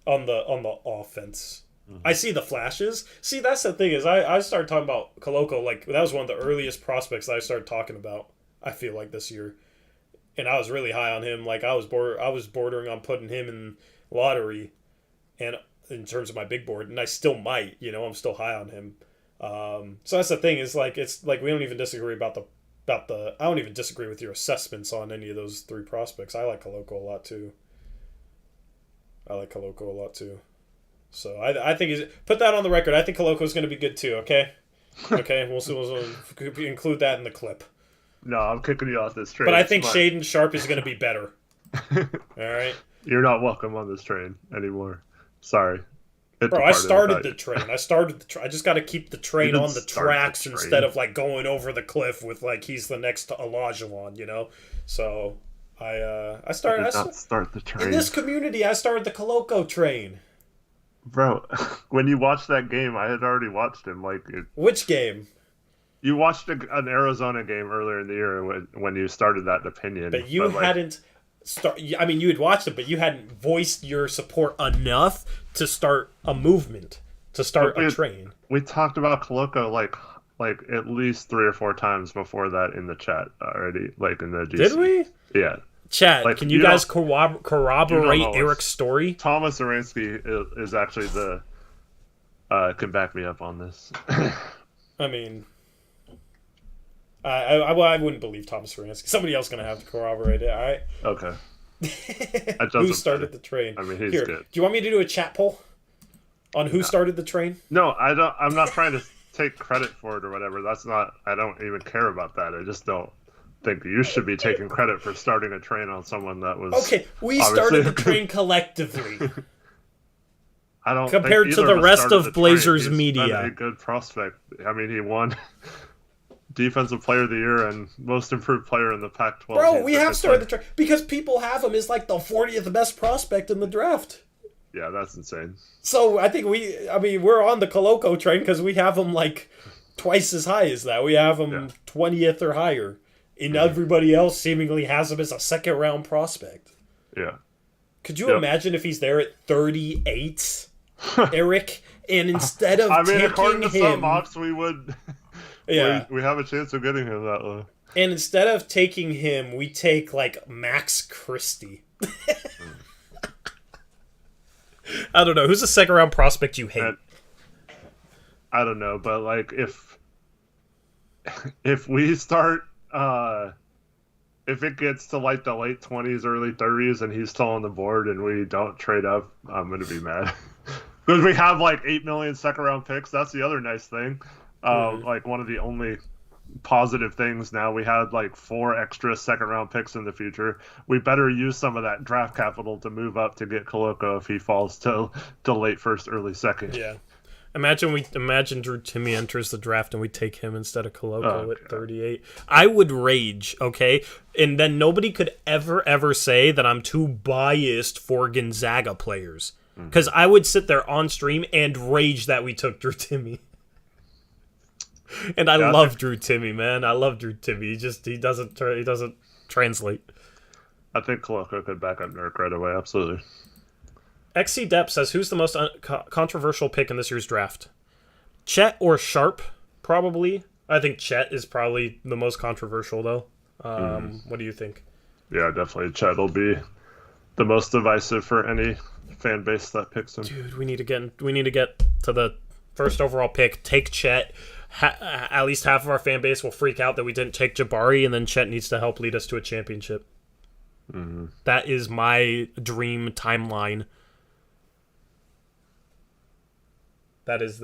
On the offense. Mm-hmm. I see the flashes. See, that's the thing is I started talking about Koloko, like that was one of the earliest prospects that I started talking about, I feel like this year. And I was really high on him. Like I was bordering on putting him in lottery and in terms of my big board, and I still might, I'm still high on him. So that's the thing is like it's like we don't even disagree about the I don't even disagree with your assessments on any of those three prospects. I like Koloko a lot too. So I think he's put that on the record. I think Koloko is going to be good too. Okay, okay, we'll include that in the clip. No, I'm kicking you off this train. But I think Shaden Sharp is going to be better. All right. You're not welcome on this train anymore. Sorry. Bro, I started the train. I just got to keep the train on the tracks instead of like going over the cliff with like he's the next Olajuwon, you know. So I started. Start the train in this community. I started the Koloko train. Bro, when you watched that game, I had already watched him. Which game? You watched an Arizona game earlier in the year when you started that opinion. But you hadn't. I mean, you had watched it, but you hadn't voiced your support enough to start a movement, to start a train. We talked about Koloko like at least 3 or 4 times before that in the chat already, like in the GC. Did we? Yeah. Chat, like, can you guys corroborate Eric's story? Thomas Aransky is actually can back me up on this. I mean, I wouldn't believe Thomas Aransky. Somebody else going to have to corroborate it, all right? Okay. Who started the train? I mean, he's good. Do you want me to do a chat poll on who started the train? No, I don't. I'm not trying to take credit for it or whatever. That's not. I don't even care about that. I just don't think you should be taking credit for starting a train on someone that was. Okay, we started the train collectively. I don't compared to the rest of Blazers media. A good prospect. I mean, he won Defensive Player of the Year and Most Improved Player in the Pac-12. Bro, we have started the train because people have him as like the 40th best prospect in the draft. Yeah, that's insane. So I think we're on the Koloko train because we have him like twice as high as that. We have him 20th or higher. And everybody else seemingly has him as a second-round prospect. Yeah. Could you imagine if he's there at 38, Eric, and instead of taking according to him... some mocks, we would... Yeah. We have a chance of getting him that low. And instead of taking him, we take, like, Max Christie. I don't know. Who's the second-round prospect you hate? I don't know, but, like, if we start... if it gets to like the late 20s, early 30s, and he's still on the board and we don't trade up, I'm going to be mad. Because we have like 8 million second round picks. That's the other nice thing. Like one of the only positive things now, we had like 4 extra second round picks in the future. We better use some of that draft capital to move up to get Koloko if he falls to late first, early second. Yeah. Imagine Drew Timme enters the draft and we take him instead of Koloko at 38. I would rage, okay? And then nobody could ever say that I'm too biased for Gonzaga players. Because I would sit there on stream and rage that we took Drew Timme. And I love Drew Timme, man. I love Drew Timme. He doesn't translate. I think Koloko could back up Nurk right away, absolutely. XC Depp says, who's the most controversial pick in this year's draft? Chet or Sharp, probably. I think Chet is probably the most controversial, though. What do you think? Yeah, definitely. Chet will be the most divisive for any fan base that picks him. Dude, we need to get to the first overall pick. Take Chet. At least half of our fan base will freak out that we didn't take Jabari, and then Chet needs to help lead us to a championship. That is my dream timeline. That is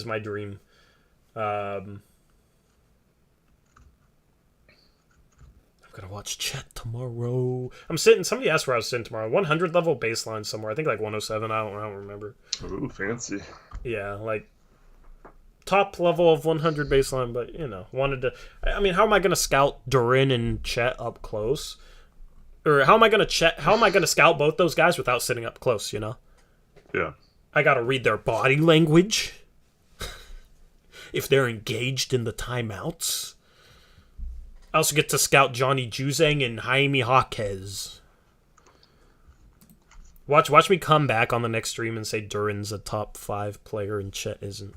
my dream. I'm gonna watch Chet tomorrow. Somebody asked where I was sitting tomorrow. 100 level baseline somewhere. I think like 107. I don't remember. Ooh, fancy. Yeah, like top level of 100 baseline, but wanted to. I mean, how am I gonna scout Durin and Chet up close? Or how am I gonna scout both those guys without sitting up close? Yeah. I gotta read their body language. If they're engaged in the timeouts. I also get to scout Johnny Juzang and Jaime Jaquez. Watch me come back on the next stream and say Durin's a top 5 player and Chet isn't.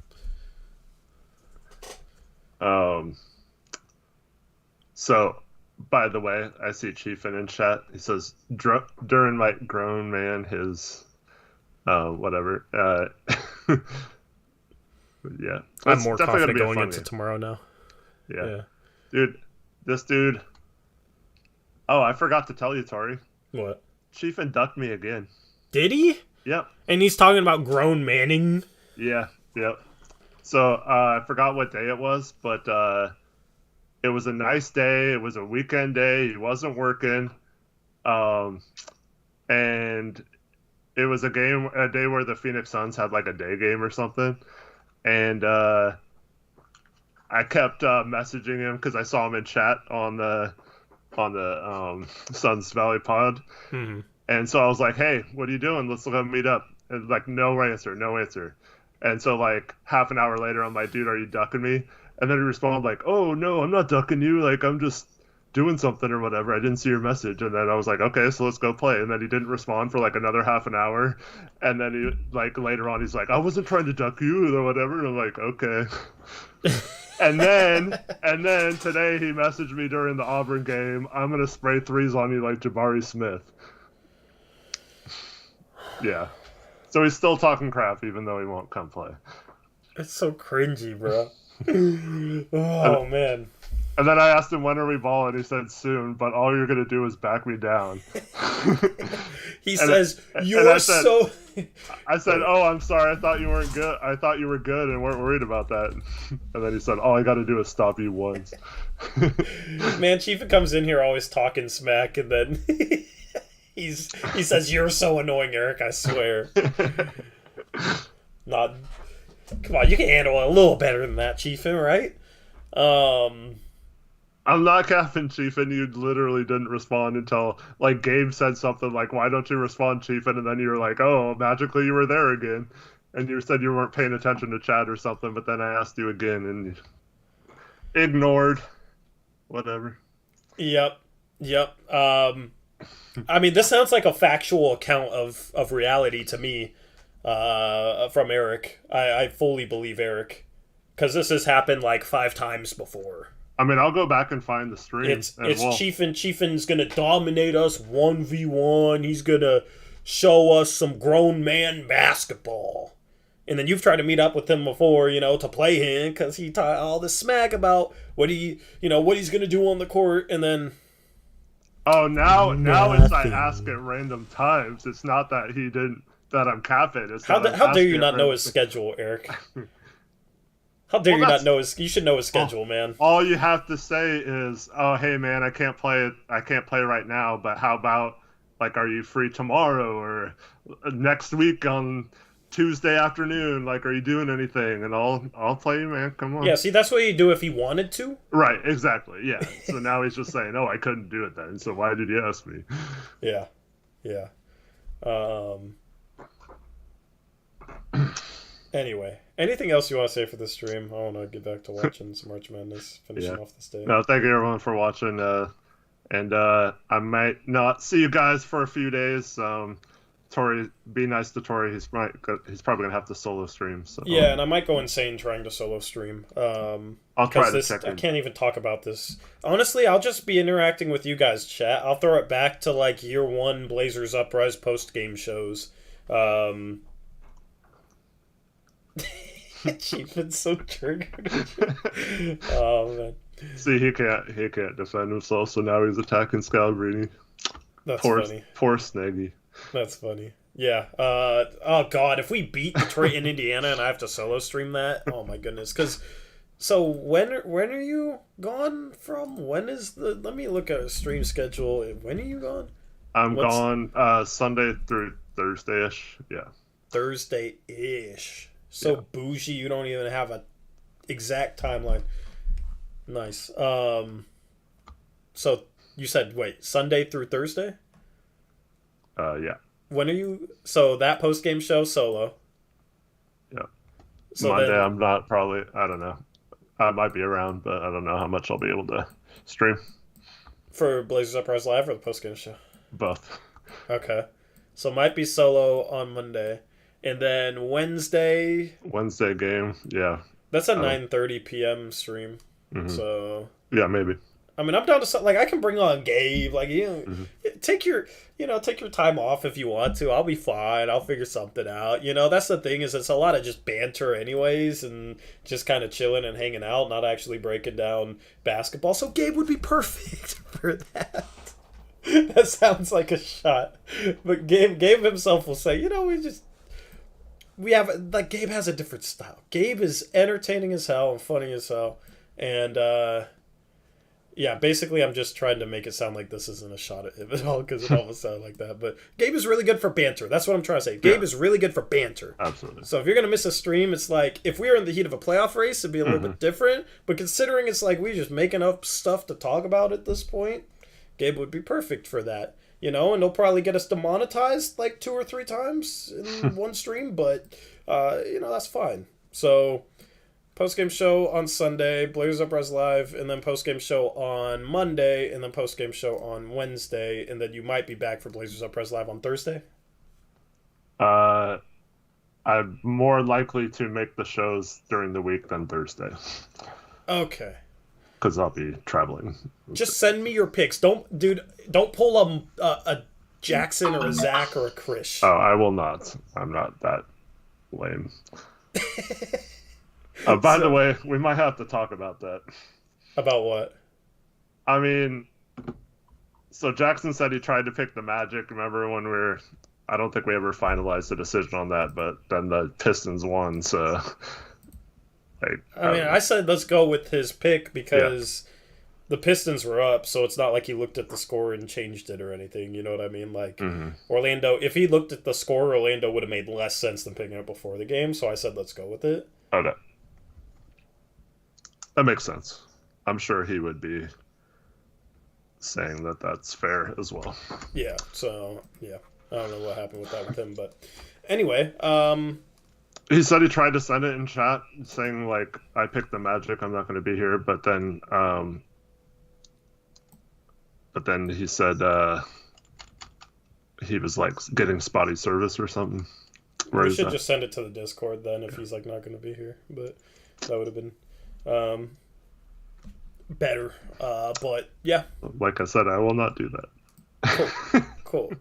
So, by the way, I see Chiefin in chat. He says Durin might grown man his... whatever. Yeah, I'm that's more definitely confident gonna going be a into fun tomorrow now. game. Yeah. Yeah. Dude, this dude. Oh, I forgot to tell you, Tori. What? Chief induct me again. Did he? Yep. And he's talking about grown manning. Yeah. Yep. So I forgot what day it was, but it was a nice day. It was a weekend day. He wasn't working, um, and it was a day where the Phoenix Suns had like a day game or something, and I kept messaging him because I saw him in chat on the Suns Valley Pod, Mm-hmm. and so I was like, "Hey, what are you doing? Let's go meet up." And like, no answer, no answer. And so like half an hour later, I'm like, "Dude, are you ducking me?" And then he responded like, "Oh no, I'm not ducking you. Like I'm just doing something or whatever. I didn't see your message." And then I was like, "Okay, so let's go play." And then he didn't respond for like another half an hour. And then he like later on, he's like, "I wasn't trying to duck you or whatever." And I'm like, "Okay." And then today he messaged me during the Auburn game. "I'm gonna spray threes on you like Jabari Smith." Yeah. So he's still talking crap even though he won't come play. It's so cringy, bro. And, Oh, man. and then I asked him when are we balling. He said soon, but all you're gonna do is back me down. He And- says, and you're I said- so... I said, "Oh, I'm sorry. I thought you weren't good. I thought you were good and weren't worried about that." And then he said, "All I got to do is stop you once." Man, Chief comes in here always talking smack, and then he says, "You're so annoying, Eric, I swear." Not... Come on, you can handle it a little better than that, Chief, right? I'm not capping, Chief, and you literally didn't respond until like Gabe said something like, "Why don't you respond, Chief?" And then you were like, "Oh, magically you were there again," and you said you weren't paying attention to chat or something. But then I asked you again, and you ignored. Whatever. Yep. I mean, this sounds like a factual account of reality to me from Eric. I fully believe Eric. Because this has happened like 5 times before. I mean, I'll go back and find the stream. It's Chiefin's gonna dominate us 1v1. He's gonna show us some grown man basketball. And then you've tried to meet up with him before, to play him because he taught all this smack about what he's gonna do on the court, and then. Oh, now it's I ask at random times. It's not that he didn't that I'm capping. It's How dare you not know his schedule? schedule, Eric? How dare you not know his? You should know his schedule, man. All you have to say is, "Oh, hey man, I can't play right now, but how about like are you free tomorrow or next week on Tuesday afternoon? Like are you doing anything?" And I'll play you, man. Come on. Yeah, see, that's what he'd do if he wanted to. Right, exactly. Yeah. So now he's just saying, "Oh, I couldn't do it then. So why did you ask me?" Yeah. Anyway, anything else you want to say for the stream? I want to get back to watching some March Madness, finishing off this day. No, thank you everyone for watching. And I might not see you guys for a few days. Tori, be nice to Tori. He's probably gonna have to solo stream. So yeah, and I might go insane trying to solo stream. I'll try to check in. I can't even talk about this. Honestly, I'll just be interacting with you guys, chat. I'll throw it back to like year 1 Blazers Uprise post game shows. Chief is so triggered. Oh man. See, he can't defend himself, so now he's attacking Scalabrini. That's funny. Poor Snaggy. That's funny. Yeah. Oh god, if we beat Detroit and Indiana and I have to solo stream that, oh my goodness. So when are you gone from? When is the? Let me look at a stream schedule. When are you gone? I'm gone Sunday through Thursday-ish. Yeah. Thursday-ish. So bougie, you don't even have a exact timeline. Nice. So you said Sunday through Thursday? Yeah. When are you? So that post game show solo. Yeah. So Monday, then, I'm not probably. I don't know. I might be around, but I don't know how much I'll be able to stream. For Blazers Uprise Live or the post game show? Both. Okay. So might be solo on Monday, and then Wednesday game. Yeah. That's a 9:30 p.m. stream. Mm-hmm. So yeah, maybe. I mean, I'm down to like I can bring on Gabe. Like take your time off if you want to. I'll be fine. I'll figure something out. That's the thing is it's a lot of just banter anyways, and just kind of chilling and hanging out, not actually breaking down basketball. So Gabe would be perfect for that. That sounds like a shot, but Gabe himself will say, we have like Gabe has a different style. Gabe is entertaining as hell and funny as hell, and yeah, basically I'm just trying to make it sound like this isn't a shot at him at all because it almost sounded like that. But Gabe is really good for banter. That's what I'm trying to say. Gabe is really good for banter. Absolutely. So if you're gonna miss a stream, it's like if we were in the heat of a playoff race, it'd be a little bit different. But considering it's like we just making up stuff to talk about at this point, Gabe would be perfect for that. And they'll probably get us demonetized like 2 or 3 times in one stream, but that's fine. So post-game show on Sunday, Blazers Uprise Live, and then post-game show on Monday, and then post-game show on Wednesday, and then you might be back for Blazers Uprise Live on Thursday? I'm more likely to make the shows during the week than Thursday. Okay. Because I'll be traveling. Just send me your picks. Don't pull a Jackson or a Zach or a Krish. Oh, I will not. I'm not that lame. By the way, we might have to talk about that. About what? I mean, so Jackson said he tried to pick the Magic. Remember when I don't think we ever finalized the decision on that, but then the Pistons won, so... I said let's go with his pick because the Pistons were up, so it's not like he looked at the score and changed it or anything. You know what I mean? Like, Orlando, if he looked at the score, Orlando would have made less sense than picking it before the game, so I said let's go with it. Okay. That makes sense. I'm sure he would be saying that that's fair as well. Yeah, so, yeah. I don't know what happened with that with him, but anyway, he said he tried to send it in chat saying, like, I picked the Magic, I'm not going to be here, but then he said he was, like, getting spotty service or something. We should just send it to the Discord then if he's, like, not going to be here, but that would have been better. But, yeah. Like I said, I will not do that. Cool.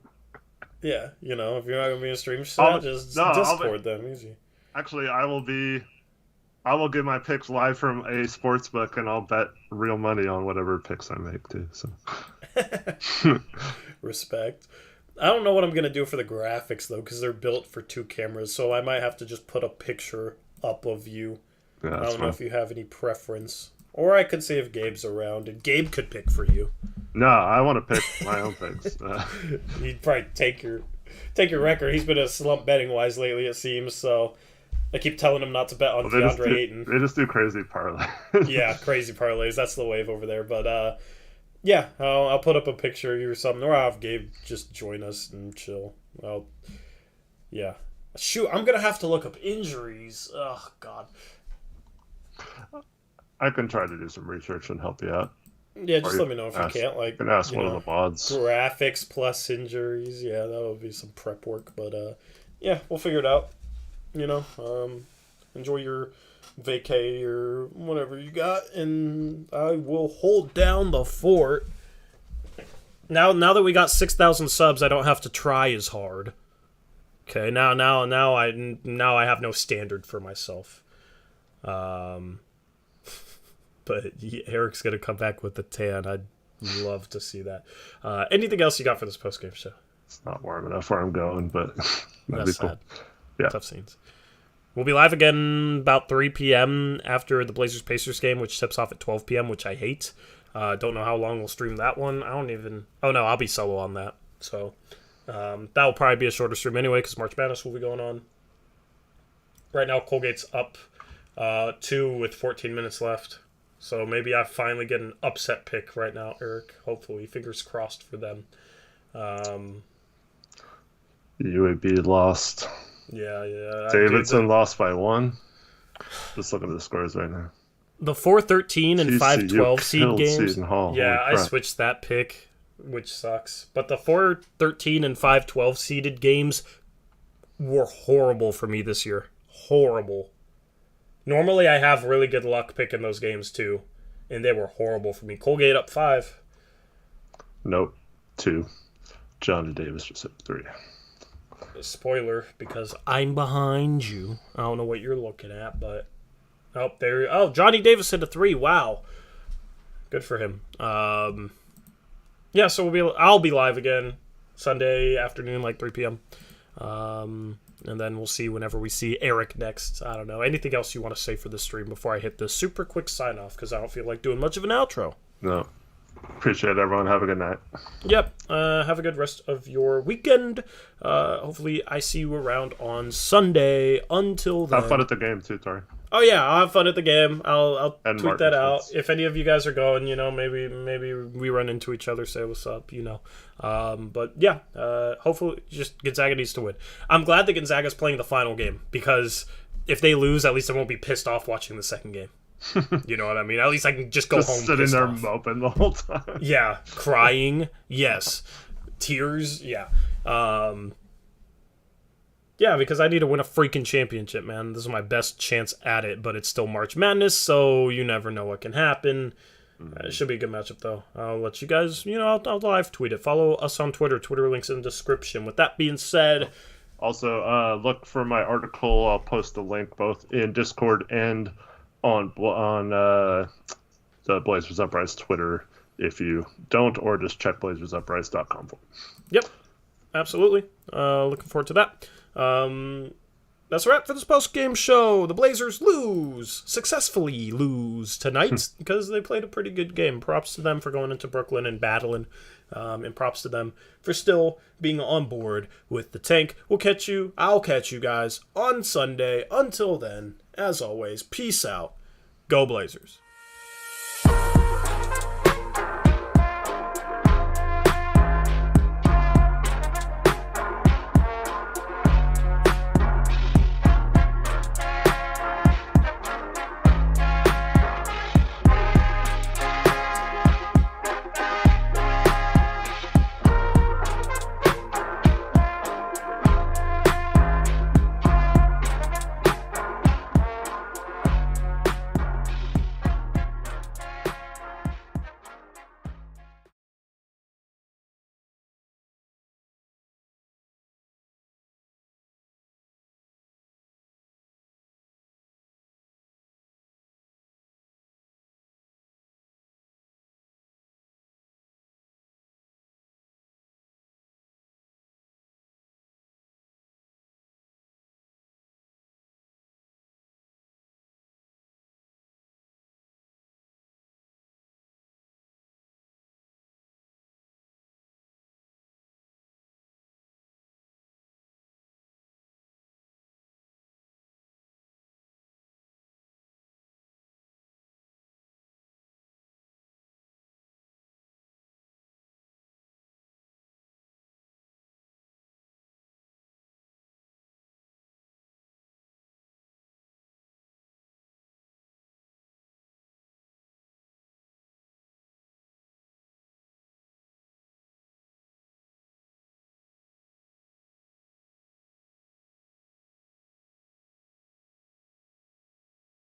Yeah, if you're not going to be a stream shot, just Discord them, easy. Actually, I will give my picks live from a sports book, and I'll bet real money on whatever picks I make too. So, respect. I don't know what I'm gonna do for the graphics though, because they're built for 2 cameras. So I might have to just put a picture up of you. Yeah, I don't know if you have any preference, or I could see if Gabe's around, and Gabe could pick for you. No, I want to pick my own picks. He'd probably take your record. He's been a slump betting wise lately, it seems. So. I keep telling him not to bet on DeAndre Ayton. They just do crazy parlays. Yeah, crazy parlays. That's the wave over there. But, yeah, I'll put up a picture of you or something. Or I'll have Gabe just join us and chill. Yeah. Shoot, I'm going to have to look up injuries. Oh, God. I can try to do some research and help you out. Yeah, just let me know if you can't. Like, you can ask one of the mods. Graphics plus injuries. Yeah, that would be some prep work. But, yeah, we'll figure it out. Enjoy your vacay or whatever you got, and I will hold down the fort. Now that we got 6,000 subs, I don't have to try as hard. Okay, now I have no standard for myself. But Eric's gonna come back with the tan. I'd love to see that. Anything else you got for this postgame show? It's not warm enough where I'm going, but that's sad. Cool. Yeah. Tough scenes. We'll be live again about 3 p.m. after the Blazers-Pacers game, which tips off at 12 p.m., which I hate. Don't know how long we'll stream that one. Oh, no, I'll be solo on that. So that will probably be a shorter stream anyway because March Madness will be going on. Right now, Colgate's up 2 with 14 minutes left. So maybe I finally get an upset pick right now, Eric. Hopefully. Fingers crossed for them. UAB lost. Yeah. Davidson lost by 1. Just looking at the scores right now. The 4-13 and 5-12 seed games. Yeah, I switched that pick, which sucks. But the 4-13 and 5-12 seeded games were horrible for me this year. Horrible. Normally I have really good luck picking those games too. and they were horrible for me. Colgate up 5. Nope. 2. Johnny Davis just hit 3. Spoiler, because I'm behind you. I don't know what you're looking at, but Johnny Davis hit a 3. Wow, good for him. Yeah, so I'll be live again Sunday afternoon, like 3 p.m. And then we'll see whenever we see Eric next. I don't know. Anything else you want to say for this stream before I hit this super quick sign off? Because I don't feel like doing much of an outro. No. Appreciate it, everyone. Have a good night. Yep. Have a good rest of your weekend. Hopefully I see you around on Sunday. Until then. Have fun at the game, too, Tori. Oh, yeah. I'll have fun at the game. I'll And tweet Martin that out. tweets. If any of you guys are going, maybe we run into each other, say what's up, But, yeah. Hopefully just Gonzaga needs to win. I'm glad that Gonzaga's playing the final game, because if they lose, at least I won't be pissed off watching the second game. You know what I mean? At least I can just go home Just sitting pissed there off. moping the whole time. Yeah, crying. Yes, tears. Yeah, yeah. Because I need to win a freaking championship, man. This is my best chance at it, but it's still March Madness, so you never know what can happen. It should be a good matchup, though. I'll let you guys. I'll live tweet it. Follow us on Twitter. Twitter links in the description. With that being said. Also, look for my article. I'll post a link both in Discord and on the Blazers Uprise Twitter if you don't, or just check blazersuprise.com for it. Yep, absolutely. Looking forward to that. That's a wrap for this post-game show. The Blazers successfully lose tonight because they played a pretty good game. Props to them for going into Brooklyn and battling, and props to them for still being on board with the tank. I'll catch you guys on Sunday. Until then, as always, peace out. Go Blazers.